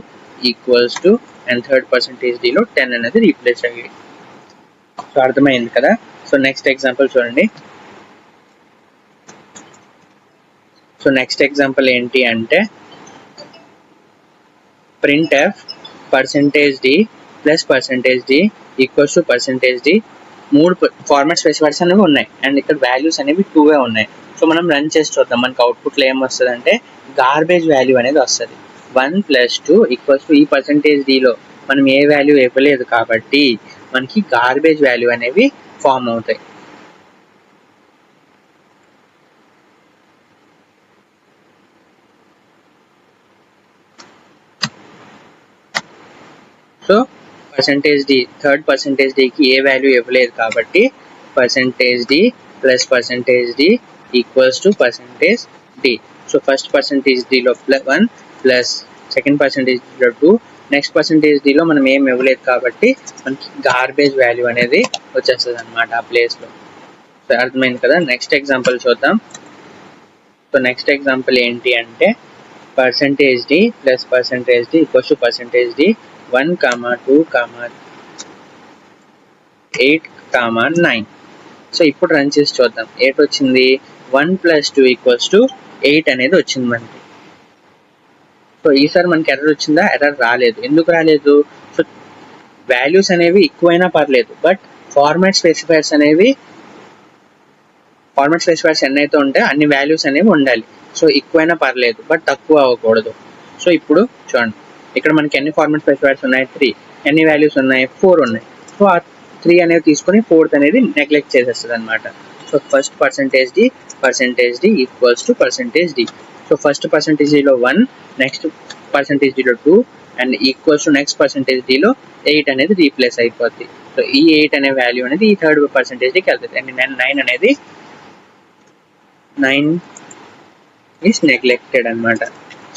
equals to and third percentage డిలో 10 అనేది రీప్లేస్ అయ్యాయి. సో అర్థమైంది కదా. సో నెక్స్ట్ ఎగ్జాంపుల్ చూడండి. సో నెక్స్ట్ ఎగ్జాంపుల్ ఏంటి అంటే printf percentage D plus percentage D equals to percentage D. 3 format specifiers అనేవి ఉన్నాయి అండ్ ఇక్కడ వాల్యూస్ అనేవి 2 ఉన్నాయి. సో మనం రన్ చేసి చూద్దాం మనకి అవుట్పుట్లో ఏమొస్తుంది అంటే గార్బేజ్ వాల్యూ అనేది వస్తుంది. 1 + 2 = ఈ పర్సెంటేజ్ డిలో మనం ఏ వాల్యూ ఇవ్వలేదు కాబట్టి మనకి గార్బేజ్ వాల్యూ అనేవి ఫామ్ అవుతాయి. So percentage D third percentage డికి ఏ వాల్యూ ఇవ్వలేదు కాబట్టి percentage D plus percentage D equals to percentage D. So first percentage డిలో 1 ప్లస్ సెకండ్ పర్సెంటేజ్ డిలో 2, నెక్స్ట్ పర్సెంటేజ్ డిలో మనం ఏం ఇవ్వలేదు కాబట్టి మనకి గార్బేజ్ వాల్యూ అనేది వచ్చేస్తుంది అనమాట ఆ ప్లేస్లో. సో అర్థమైంది కదా. నెక్స్ట్ ఎగ్జాంపుల్ చూద్దాం. సో నెక్స్ట్ ఎగ్జాంపుల్ ఏంటి అంటే percentage D plus percentage D equals to percentage D 1, 2, 8, 9. So ఇప్పుడు రన్ చేసి చూద్దాం. 8 వచ్చింది. 1 + 2 = 8 అనేది వచ్చింది మనకి. సో ఈసారి మనకి ఎర్రర్ వచ్చిందా? ఎర్రర్ రాలేదు. ఎందుకు రాలేదు? సో వాల్యూస్ అనేవి ఎక్కువైనా పర్లేదు, బట్ ఫార్మాట్ స్పెసిఫైర్స్ ఎన్నైతే ఉంటాయో అన్ని వాల్యూస్ అనేవి ఉండాలి. సో ఎక్కువైనా పర్లేదు బట్ తక్కువ అవ్వకూడదు. సో ఇప్పుడు చూడండి ఇక్కడ మనకి ఎన్ని ఫార్మాట్ స్పెసిఫైర్స్ ఉన్నాయి? 3. ఎన్ని వాల్యూస్ ఉన్నాయి? 4 ఉన్నాయి. సో ఆ 3 అనేది తీసుకొని 4th అనేది నెగ్లెక్ట్ చేసేస్తుంది అనమాట. So first percentage D equals to percentage D. So first percentage డిలో 1, నెక్స్ట్ పర్సెంటేజ్ డిలో 2 and equals to next percentage డిలో 8 అనేది రీప్లేస్ అయిపోద్ది. సో ఈ 8 అనే వాల్యూ అనేది ఈ థర్డ్ పర్సెంటేజ్ డికి వెళ్తుంది అండ్ 9 అనేది 9 ఈస్ నెగ్లెక్టెడ్ అనమాట.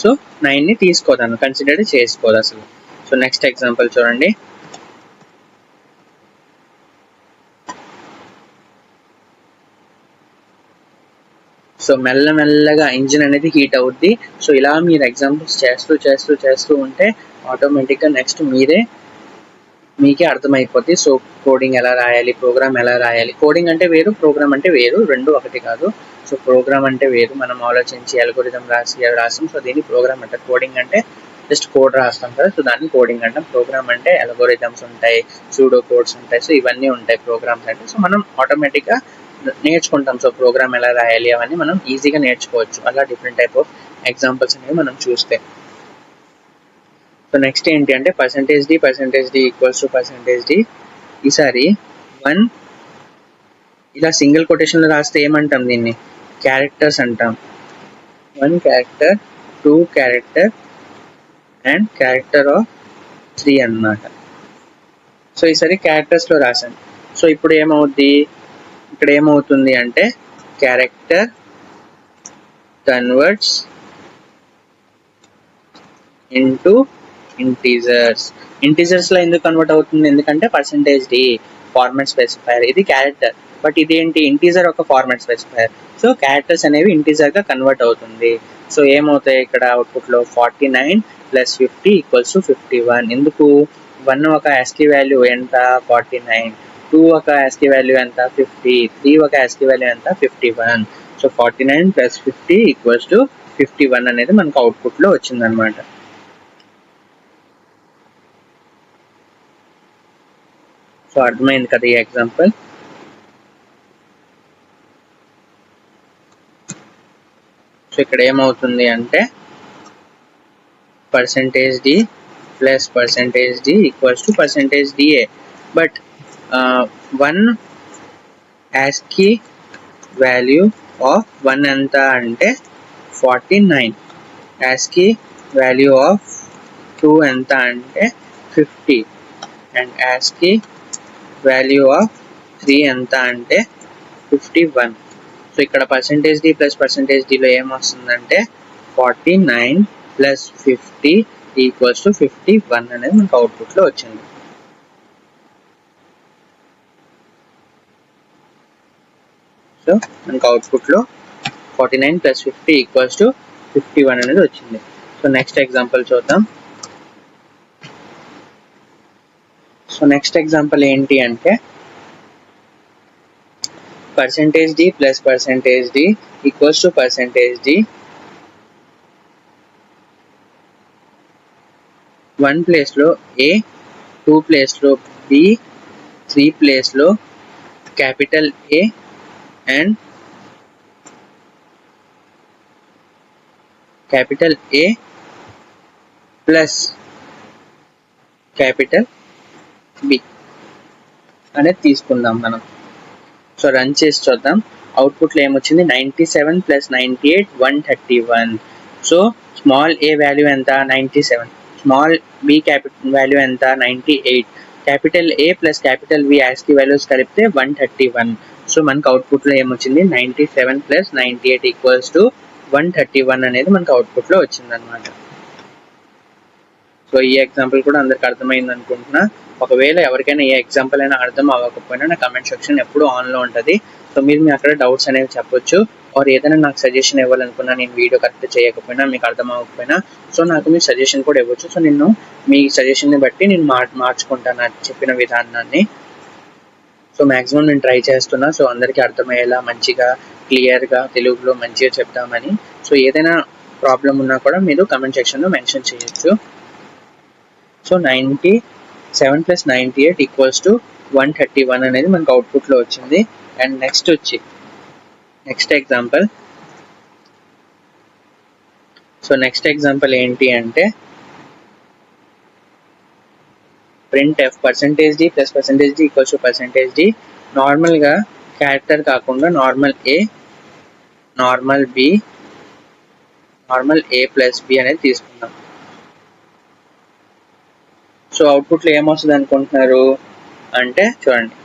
సో 9ని తీసుకోదాను, కన్సిడర్ చేసుకోదు అసలు. సో నెక్స్ట్ ఎగ్జాంపుల్ చూడండి. సో మెల్లమెల్లగా ఇంజిన్ అనేది హీట్ అవుద్ది. సో ఇలా మీరు ఎగ్జాంపుల్స్ చేస్తూ ఉంటే ఆటోమేటిక్గా నెక్స్ట్ మీకే అర్థమైపోద్ది. సో కోడింగ్ ఎలా రాయాలి, ప్రోగ్రామ్ ఎలా రాయాలి. కోడింగ్ అంటే వేరు, ప్రోగ్రామ్ అంటే వేరు, రెండు ఒకటి కాదు. సో ప్రోగ్రామ్ అంటే వేరు, మనం ఆలోచించి అల్గోరిథం రాస్తాం. సో దీన్ని ప్రోగ్రామ్ అంటారు. కోడింగ్ అంటే జస్ట్ కోడ్ రాస్తాం కదా, సో దాన్ని కోడింగ్ అంటాం. ప్రోగ్రామ్ అంటే అల్గోరిథమ్స్ ఉంటాయి, సూడో కోడ్స్ ఉంటాయి, సో ఇవన్నీ ఉంటాయి ప్రోగ్రామ్స్ అంటే. సో మనం ఆటోమేటిక్గా నేర్చుకుంటాం. సో ప్రోగ్రామ్ ఎలా రాయాలి అవన్నీ మనం ఈజీగా నేర్చుకోవచ్చు. అలా డిఫరెంట్ టైప్ ఆఫ్ ఎగ్జాంపుల్స్ అనేవి మనం చూస్తే. సో నెక్స్ట్ ఏంటి అంటే percentage D equals to percentage D. ఈసారి 1 ఇలా సింగిల్ కొటేషన్లో రాస్తే ఏమంటాం? దీన్ని క్యారెక్టర్స్ అంటాం. 1 character, 2 character and character of 3 అన్నమాట. సో ఈసారి క్యారెక్టర్స్లో రాసాను. సో ఇప్పుడు ఏమవుద్ది? ఇక్కడ ఏమవుతుంది అంటే క్యారెక్టర్ కన్వర్ట్స్ ఇంటూ ఇంటీజర్స్ లో ఎందుకు కన్వర్ట్ అవుతుంది? ఎందుకంటే పర్సెంటేజ్ డి ఫార్మాట్ స్పెసిఫైర్, ఇది క్యారెక్టర్, బట్ ఇదేంటి? ఇంటీజర్ ఒక ఫార్మాట్ స్పెసిఫైర్. సో క్యారెక్టర్స్ అనేవి ఇంటీజర్ గా కన్వర్ట్ అవుతుంది. సో ఏమవుతాయి ఇక్కడ అవుట్పుట్ లో? 49 + 50 = 51. ఎందుకు? 1 ఒక ASCII వాల్యూ ఎంత? 49. 2 ఒక ASCII వాల్యూ ఎంత? 50. 3 ఒక ASCII వాల్యూ ఎంత? 51. సో 49 ప్లస్ 50 ఈక్వల్స్ టు 51 అనేది మనకు అవుట్పుట్లో వచ్చిందనమాట. సో అర్థమైంది కదా ఈ ఎగ్జాంపుల్. సో ఇక్కడ ఏమవుతుంది అంటే percentage d plus percentage d equals to percentage da, but one ASCII value of 1 ఎంత అంటే 49, ASCII value of 2 ఎంత అంటే 50 and ASCII value of 3 ఎంత అంటే 51. సో ఇక్కడ పర్సెంటేజ్ డి ప్లస్ పర్సెంటేజ్ డిలో ఏమొస్తుందంటే 49 ప్లస్ 50 ఈక్వల్స్ టు 51 అనేది మనకు అవుట్పుట్లో వచ్చింది. సో మనకు అవుట్పుట్లో 49 ప్లస్ 50 ఈక్వల్స్ టు 51 అనేది వచ్చింది. సో నెక్స్ట్ ఎగ్జాంపుల్ చూద్దాం. సో నెక్స్ట్ ఎగ్జాంపుల్ ఏంటి అంటే percentage d plus percentage d equals to percentage d. 1 place లో a, 2 ప్లేస్ లో b, 3 ప్లేస్ లో capital A and capital A plus capital B అనేది తీసుకుందాం మనం. సో రన్ చేసి చూద్దాం. అవుట్పుట్లో ఏమొచ్చింది 97 plus 98 131. So small a value ఎంత 97, స్మాల్ b క్యాపిటల్ వాల్యూ ఎంత 98, capital A plus capital B ASCII values కలిపితే 131. సో మనకు అవుట్పుట్లో ఏమొచ్చింది 97 ప్లస్ 98 ఈక్వల్స్ టు 131 అనేది మనకు అవుట్పుట్లో వచ్చిందనమాట. సో ఈ ఎగ్జాంపుల్ కూడా అందరికి అర్థమైంది అనుకుంటున్నా. ఒకవేళ ఎవరికైనా ఏ ఎగ్జాంపుల్ అయినా అర్థం అవ్వకపోయినా నా కమెంట్ సెక్షన్ ఎప్పుడు ఆన్లో ఉంటుంది. సో మీరు మీ అక్కడ డౌట్స్ అనేవి చెప్పొచ్చు. ఆర్ ఏదైనా నాకు సజెషన్ ఇవ్వాలనుకున్నా, నేను వీడియో కరెక్ట్ చేయకపోయినా, మీకు అర్థం అవ్వకపోయినా, సో నాకు మీరు సజెషన్ కూడా ఇవ్వచ్చు. సో నేను మీ సజెషన్ని బట్టి నేను మార్చుకుంటాను నాకు చెప్పిన విధానాన్ని. సో మ్యాక్సిమం నేను ట్రై చేస్తున్నా. సో అందరికీ అర్థమయ్యేలా మంచిగా క్లియర్గా తెలుగులో మంచిగా చెప్తామని. సో ఏదైనా ప్రాబ్లం ఉన్నా కూడా మీరు కమెంట్ సెక్షన్లో మెన్షన్ చేయొచ్చు. సో 97 ప్లస్ 98 ఈక్వల్స్ టు 131 అనేది మనకు అవుట్పుట్లో వచ్చింది. అండ్ నెక్స్ట్ వచ్చి next example. So next example ఏంటి అంటే print F percentage D plus percentage D equals to percentage D. నార్మల్గా క్యారెక్టర్ కాకుండా normal A, normal B, normal A plus B అనేది తీసుకుందాం. సో అవుట్పుట్లో ఏమొస్తుంది అనుకుంటున్నారు అంటే చూడండి,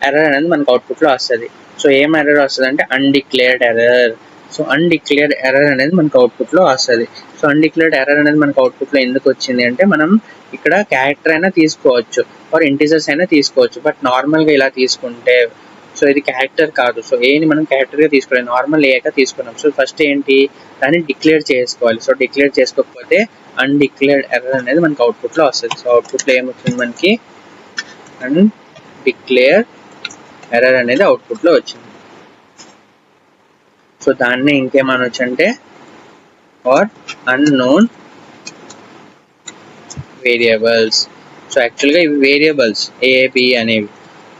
ఎర్రర్ అనేది మనకు అవుట్పుట్లో వస్తుంది. సో ఏం ఎర్రర్ వస్తుంది అంటే undeclared error. So undeclared error అనేది మనకు అవుట్పుట్లో వస్తుంది. సో అన్డిక్లేర్డ్ ఎర్రర్ అనేది మనకు అవుట్పుట్లో ఎందుకు వచ్చింది అంటే మనం ఇక్కడ క్యారెక్టర్ అయినా తీసుకోవచ్చు ఆర్ ఇంటిజర్స్ అయినా తీసుకోవచ్చు. బట్ నార్మల్గా ఇలా తీసుకుంటే సో ఇది క్యారెక్టర్ కాదు. సో ఏని మనం క్యారెక్టర్గా తీసుకోవాలి, నార్మల్ ఏగా తీసుకున్నాం. సో ఫస్ట్ ఏంటి దాన్ని డిక్లేర్ చేసుకోవాలి. సో డిక్లేర్ చేసుకోకపోతే అన్డిక్లేర్డ్ ఎర్రర్ అనేది మనకి అవుట్పుట్లో వస్తుంది. సో అవుట్పుట్లో ఏమొచ్చింది మనకి అన్డిక్లేర్ ఎర్రర్ అనేది అవుట్పుట్లో వచ్చింది. సో దాన్ని ఇంకేమనొచ్చు అంటే ఆర్ అన్నోన్ వేరియబుల్స్. సో యాక్చువల్గా ఇవి వేరియబుల్స్ ఏ బి అనేవి,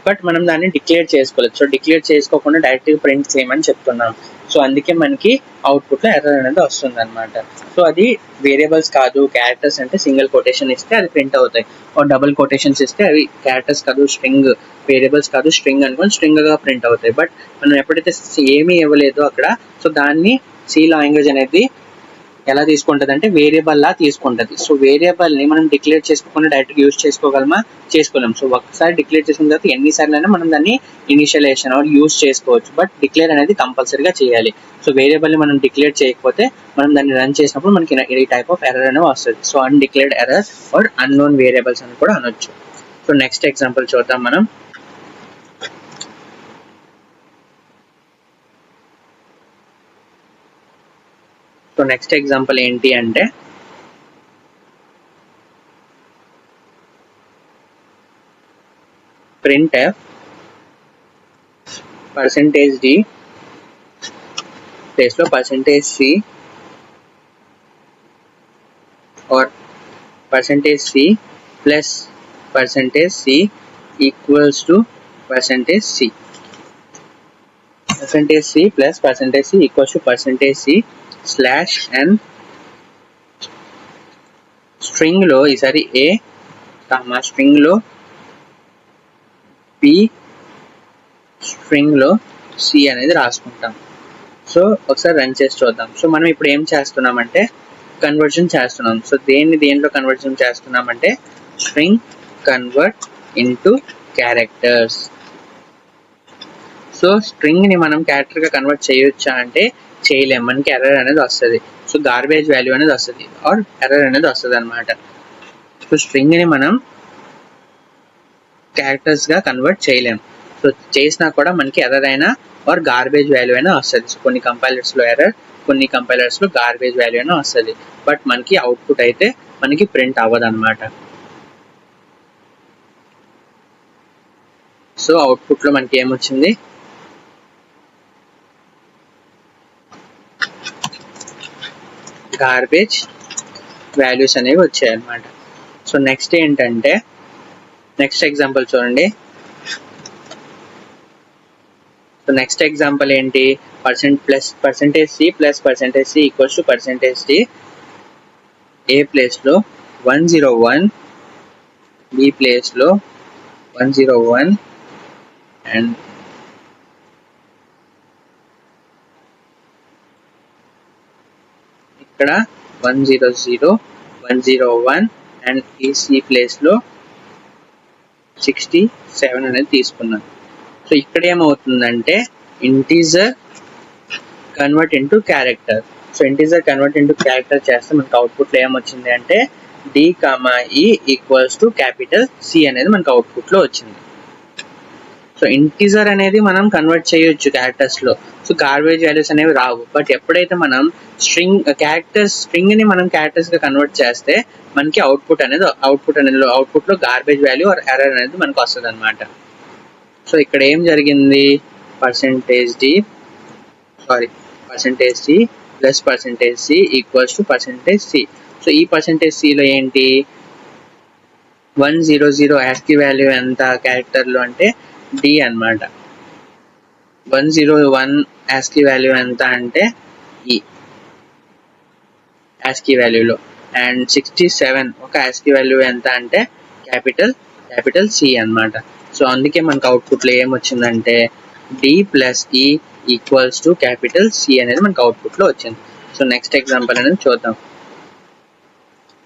బట్ మనం దాన్ని డిక్లేర్ చేసుకోలేదు. సో డిక్లేర్ చేసుకోకుండా డైరెక్ట్గా ప్రింట్ చేయమని చెప్తున్నాం. సో అందుకే మనకి అవుట్పుట్లో ఎర్రర్ అనేది వస్తుంది అనమాట. సో అది వేరియబుల్స్ కాదు, క్యారెక్టర్స్ అంటే సింగిల్ కొటేషన్ ఇస్తే అది ప్రింట్ అవుతాయి. డబుల్ కొటేషన్స్ ఇస్తే అవి క్యారెక్టర్స్ కాదు స్ట్రింగ్, వేరియబుల్స్ కాదు స్ట్రింగ్ అనుకొని స్ట్రింగ్గా ప్రింట్ అవుతాయి. బట్ మనం ఎప్పుడైతే ఏమీ ఇవ్వలేదో అక్కడ, సో దాన్ని సి లాంగ్వేజ్ అనేది ఎలా తీసుకుంటుంది అంటే వేరియబుల్ లా తీసుకుంటుంది. సో వేరియబుల్ని మనం డిక్లేర్ చేసుకోకుండా డైరెక్ట్గా యూజ్ చేసుకోగలమా, చేసుకోలేము. సో ఒకసారి డిక్లేర్ చేసుకున్న తర్వాత ఎన్నిసార్లు అయినా మనం దాన్ని ఇనిషియలైజేషన్ యూజ్ చేసుకోవచ్చు. బట్ డిక్లేర్ అనేది కంపల్సరీగా చేయాలి. సో వేరియబుల్ని మనం డిక్లేర్ చేయకపోతే మనం దాన్ని రన్ చేసినప్పుడు మనకి ఈ టైప్ ఆఫ్ ఎర్రర్ అనేది వస్తుంది. So undeclared error or unknown variables అని కూడా అనొచ్చు. సో నెక్స్ట్ ఎగ్జాంపుల్ చూద్దాం మనం. సో నెక్స్ట్ ఎగ్జాంపుల్ ఏంటి అంటే printf percentage d ప్లేస్లో %c or %c plus %c equals to %c. %c plus %c equals to %c slash n string లో ఈసారి a కామా string లో b string లో c అనేది రాసుకుంటాం. సో ఒకసారి రన్ చేసి చూద్దాం. సో మనం ఇప్పుడు ఏం చేస్తున్నామంటే కన్వర్జన్ చేస్తున్నాం. సో దేంట్లో కన్వర్జన్ చేస్తున్నామంటే string convert into characters. So string ని మనం క్యారెక్టర్ గా కన్వర్ట్ చేయొచ్చా అంటే చేయలేం, మనకి ఎర్రర్ అనేది వస్తుంది. సో గార్బేజ్ వాల్యూ అనేది వస్తుంది ఆర్ ఎర్రర్ అనేది వస్తుంది అనమాట. సో స్ట్రింగ్ ని మనం క్యారెక్టర్స్ గా కన్వర్ట్ చేయలేం. సో చేసినా కూడా మనకి ఎర్రర్ అయినా ఆర్ గార్బేజ్ వాల్యూ అయినా వస్తుంది. సో కొన్ని కంపైలర్స్ లో ఎర్రర్, కొన్ని కంపైలర్స్ లో గార్బేజ్ వాల్యూ అయినా వస్తుంది. బట్ మనకి అవుట్పుట్ అయితే మనకి ప్రింట్ అవ్వదు అనమాట. సో అవుట్పుట్ లో మనకి ఏమొచ్చింది, గార్బేజ్ వాల్యూస్ అనేవి వచ్చాయి అన్నమాట. సో నెక్స్ట్ ఏంటంటే నెక్స్ట్ ఎగ్జాంపుల్ చూడండి. సో నెక్స్ట్ ఎగ్జాంపుల్ ఏంటి, %c plus %c equals to %c. A place లో 101, బి ప్లేస్ లో 101 అండ్ ఇక్కడ 100, 101 అండ్ ఈ సి ప్లేస్ లో 67 అనేది తీసుకున్నాం. సో ఇక్కడ ఏమవుతుందంటే integer convert into character. So integer convert into character చేస్తే మనకు అవుట్పుట్లో ఏమొచ్చింది అంటే D, E equals to capital C అనేది మనకు అవుట్పుట్లో వచ్చింది. సో ఇంటీజర్ అనేది మనం కన్వర్ట్ చేయొచ్చు క్యారెక్టర్స్ లో. సో గార్బేజ్ వాల్యూస్ అనేవి రావు. బట్ ఎప్పుడైతే మనం స్ట్రింగ్ ని మనం క్యారెక్టర్స్ గా కన్వర్ట్ చేస్తే మనకి అవుట్పుట్ లో గార్బేజ్ వాల్యూ ఆర్ ఎర్రర్ అనేది మనకు వస్తుంది అనమాట. సో ఇక్కడ ఏం జరిగింది, %c plus %c equals to %c. So ఈ %c లో ఏంటి, 100 ASCII వాల్యూ ఎంత క్యారెక్టర్ లో అంటే D అన్నమాట. 101 ASCII వాల్యూ ఎంత అంటే E ASCII వాల్యూలో, అండ్ 67 ఒక ASCII వాల్యూ ఎంత అంటే క్యాపిటల్ C అన్నమాట. సో అందుకే మనకు అవుట్పుట్ లో ఏమొచ్చిందంటే D plus E equals to capital C అనేది మనకు అవుట్పుట్ లో వచ్చింది. సో నెక్స్ట్ ఎగ్జాంపుల్ అనేది చూద్దాం.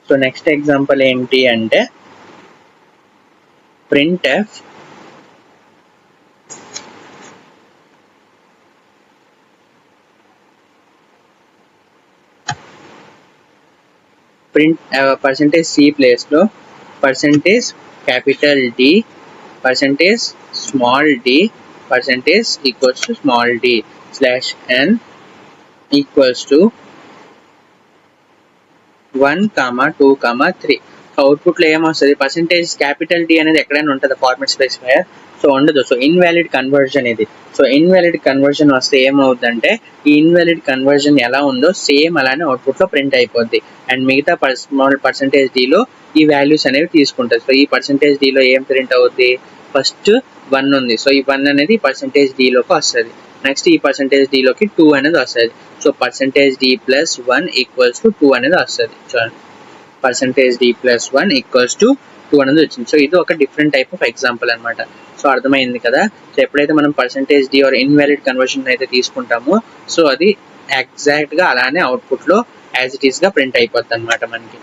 సో నెక్స్ట్ ఎగ్జాంపుల్ ఏంటి అంటే printf %c ప్లేస్ లో %capital D, %small d, %equals to small d slash n equals to 1, 2, 3. Output లో ఏమొస్తుంది, %capital D అనేది ఎక్కడైనా ఉంటుంది ఫార్మాట్ స్పెసిఫైయర్. సో ఉండదు. సో ఇన్వాలిడ్ కన్వర్జన్ ఇది. సో ఇన్వాలిడ్ కన్వర్జన్ వస్తే ఏమవుతుందంటే ఈ ఇన్వాలిడ్ కన్వర్జన్ ఎలా ఉందో సేమ్ అలానే అవుట్పుట్ లో ప్రింట్ అయిపోద్ది. అండ్ మిగతా %d లో ఈ వాల్యూస్ అనేవి తీసుకుంటుంది. సో ఈ %d లో ఏం ప్రింట్ అవుద్ది, ఫస్ట్ 1 ఉంది. సో ఈ 1 అనేది %d లోకి వస్తుంది. నెక్స్ట్ ఈ %d లోకి 2 అనేది వస్తుంది. So %d plus 1 equals to 2 అనేది వస్తుంది. చూడండి, %d ప్లస్ 1 ఈక్వల్స్ టు 2 అనేది వచ్చింది. సో ఇది ఒక డిఫరెంట్ టైప్ ఆఫ్ ఎగ్జాంపుల్ అనమాట. సో అర్థమైంది కదా. సో ఎప్పుడైతే మనం %d ఆర్ ఇన్వాలిడ్ కన్వర్షన్ అయితే తీసుకుంటామో సో అది ఎగ్జాక్ట్ గా అలానే అవుట్పుట్ లో యాజ్ ఇట్ ఈస్ గా ప్రింట్ అయిపోద్ది అనమాట మనకి.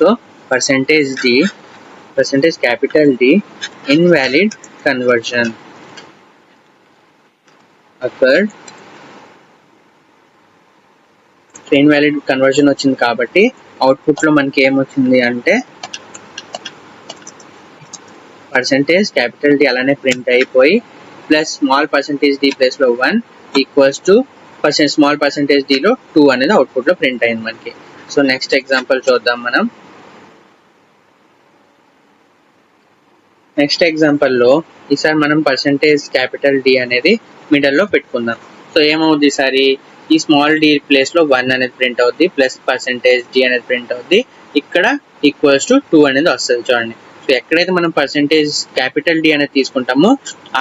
So %capital D invalid conversion occurred. So invalid conversion వచ్చింది కాబట్టి అవుట్పుట్ లో మనకి ఏమొచ్చింది అంటే %capital D అలానే ప్రింట్ అయిపోయి ప్లస్ స్మాల్ %d ప్లేస్ లో 1 ఈక్వల్స్ టు స్మాల్ %d లో 2 అనేది అవుట్పుట్ లో ప్రింట్ అయింది మనకి. సో నెక్స్ట్ ఎగ్జాంపుల్ చూద్దాం మనం. నెక్స్ట్ ఎగ్జాంపుల్ లో ఈసారి మనం %capital D అనేది మిడిల్ లో పెట్టుకుందాం. సో ఏమవుద్ది ఈసారి ఈ స్మాల్ డి ప్లేస్ లో 1 అనేది ప్రింట్ అవుద్ది ప్లస్ %d అనేది ప్రింట్ అవుద్ది, ఇక్కడ ఈక్వల్స్ టు 2 అనేది వస్తుంది చూడండి. సో ఎక్కడైతే మనం క్యాపిటల్ D అనేది తీసుకుంటామో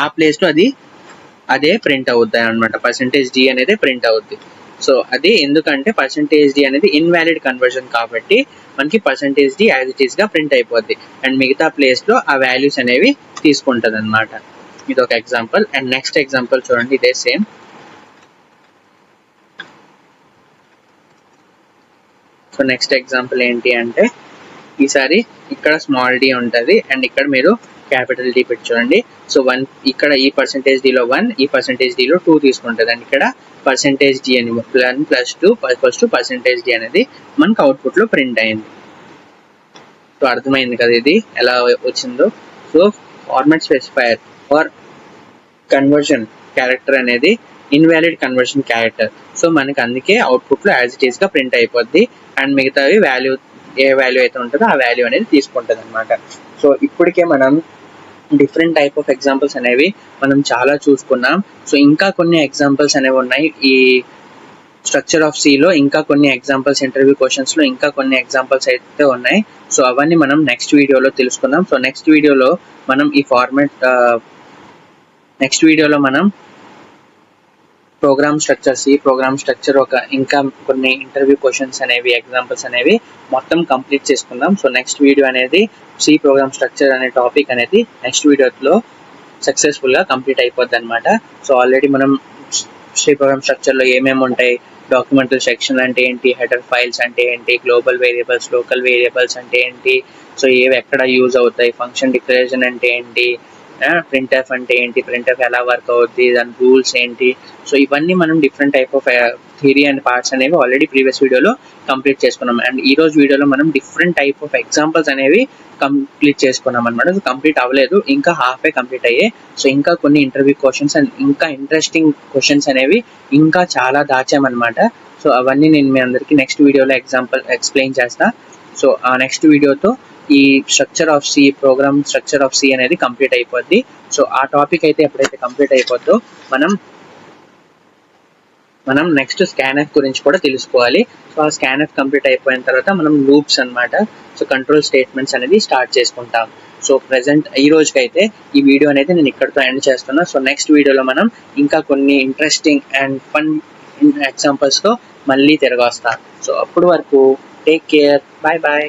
ఆ ప్లేస్ లో అదే ప్రింట్ అవుద్ది అనమాట, %d అనేది ప్రింట్ అవుద్ది. సో అది ఎందుకంటే %d అనేది ఇన్వాలిడ్ కన్వర్షన్ కాబట్టి మనకి %d యాజ్ ఇట్ ఈస్ గా ప్రింట్ అయిపోద్ది అండ్ మిగతా ప్లేస్ లో ఆ వాల్యూస్ అనేవి తీసుకుంటది అనమాట. ఇది ఒక ఎగ్జాంపుల్. అండ్ నెక్స్ట్ ఎగ్జాంపుల్ చూడండి, ఇదే సేమ్. సో నెక్స్ట్ ఎగ్జాంపుల్ ఏంటి అంటే ఈసారి ఇక్కడ స్మాల్ డి ఉంటుంది అండ్ ఇక్కడ మీరు క్యాపిటల్ డి పెట్టి చూడండి. సో 1 ఇక్కడ ఈ %d లో 1, ఈ %d లో 2 తీసుకుంటుంది అండ్ ఇక్కడ %d అని 1 + 2 = %d అనేది మనకు అవుట్పుట్ లో ప్రింట్ అయింది. సో అర్థమైంది కదా ఇది ఎలా వచ్చిందో. So format specifier for conversion character అనేది ఇన్వాలిడ్ కన్వర్షన్ క్యారెక్టర్. సో మనకి అందుకే అవుట్పుట్ లో యాజ్ ఇట్ ఈస్ గా ప్రింట్ అయిపోద్ది అండ్ మిగతావి ఏ వాల్యూ అయితే ఉంటుందో ఆ వాల్యూ అనేది తీసుకుంటుంది అనమాట. సో ఇప్పటికే మనం డిఫరెంట్ టైప్ ఆఫ్ ఎగ్జాంపుల్స్ అనేవి మనం చాలా చూసుకున్నాం. సో ఇంకా కొన్ని ఎగ్జాంపుల్స్ అనేవి ఉన్నాయి ఈ స్ట్రక్చర్ ఆఫ్ సి లో, ఇంకా కొన్ని ఎగ్జాంపుల్స్ ఇంటర్వ్యూ క్వశ్చన్స్ లో ఇంకా కొన్ని ఎగ్జాంపుల్స్ అయితే ఉన్నాయి. సో అవన్నీ మనం నెక్స్ట్ వీడియోలో తెలుసుకుందాం. సో నెక్స్ట్ వీడియోలో మనం ప్రోగ్రామ్ స్ట్రక్చర్ ఒక ఇంకా కొన్ని ఇంటర్వ్యూ క్వశ్చన్స్ అనేవి ఎగ్జాంపుల్స్ అనేవి మొత్తం కంప్లీట్ చేసుకుందాం. సో నెక్స్ట్ వీడియో అనేది సి ప్రోగ్రామ్ స్ట్రక్చర్ అనే టాపిక్ అనేది నెక్స్ట్ వీడియోలో సక్సెస్ఫుల్ గా కంప్లీట్ అయిపోద్ది అనమాట. సో ఆల్రెడీ మనం సి ప్రోగ్రామ్ స్ట్రక్చర్ లో ఏమేమి ఉంటాయి, డాక్యుమెంటల్ సెక్షన్ అంటే ఏంటి, హెడర్ ఫైల్స్ అంటే ఏంటి, గ్లోబల్ వేరియబుల్స్ లోకల్ వేరియబుల్స్ అంటే ఏంటి, సో ఏవి ఎక్కడ యూజ్ అవుతాయి, ఫంక్షన్ డిక్లరేషన్ అంటే ఏంటి, ప్రింట్ఎఫ్ అంటే ఏంటి, ప్రింట్ఎఫ్ ఎలా వర్క్ అవుద్ది, దాని రూల్స్ ఏంటి, సో ఇవన్నీ మనం different type of theory and parts అనేవి ఆల్రెడీ ప్రీవియస్ వీడియోలో కంప్లీట్ చేసుకున్నాం. అండ్ ఈ రోజు వీడియోలో మనం డిఫరెంట్ టైప్ ఆఫ్ ఎగ్జాంపుల్స్ అనేవి కంప్లీట్ చేసుకున్నాం అనమాట. సో కంప్లీట్ అవ్వలేదు, ఇంకా హాఫ్ కంప్లీట్ అయ్యాయి. సో ఇంకా కొన్ని ఇంటర్వ్యూ క్వశ్చన్స్ అండ్ ఇంకా ఇంట్రెస్టింగ్ క్వశ్చన్స్ అనేవి ఇంకా చాలా దాచామన్నమాట. సో అవన్నీ నేను మీ అందరికి నెక్స్ట్ వీడియోలో ఎక్స్ప్లెయిన్ చేస్తా. సో ఆ నెక్స్ట్ వీడియోతో ఈ ప్రోగ్రామ్ స్ట్రక్చర్ ఆఫ్ సి అనేది కంప్లీట్ అయిపోద్ది. సో ఆ టాపిక్ అయితే ఎప్పుడైతే కంప్లీట్ అయిపోద్దో మనం నెక్స్ట్ స్కాన్ఎఫ్ గురించి కూడా తెలుసుకోవాలి. సో ఆ స్కాన్ఎఫ్ కంప్లీట్ అయిపోయిన తర్వాత మనం లూప్స్ అన్నమాట, సో కంట్రోల్ స్టేట్మెంట్స్ అనేది స్టార్ట్ చేసుకుంటాం. సో ప్రెసెంట్ ఈ రోజుకైతే ఈ వీడియో అనేది నేను ఇక్కడితో ఎండ్ చేస్తున్నా. సో నెక్స్ట్ వీడియోలో మనం ఇంకా కొన్ని ఇంట్రెస్టింగ్ అండ్ ఫన్ ఎగ్జాంపుల్స్తో మళ్ళీ తిరగొస్తాం. సో అప్పటి వరకు టేక్ కేర్, బాయ్ బాయ్.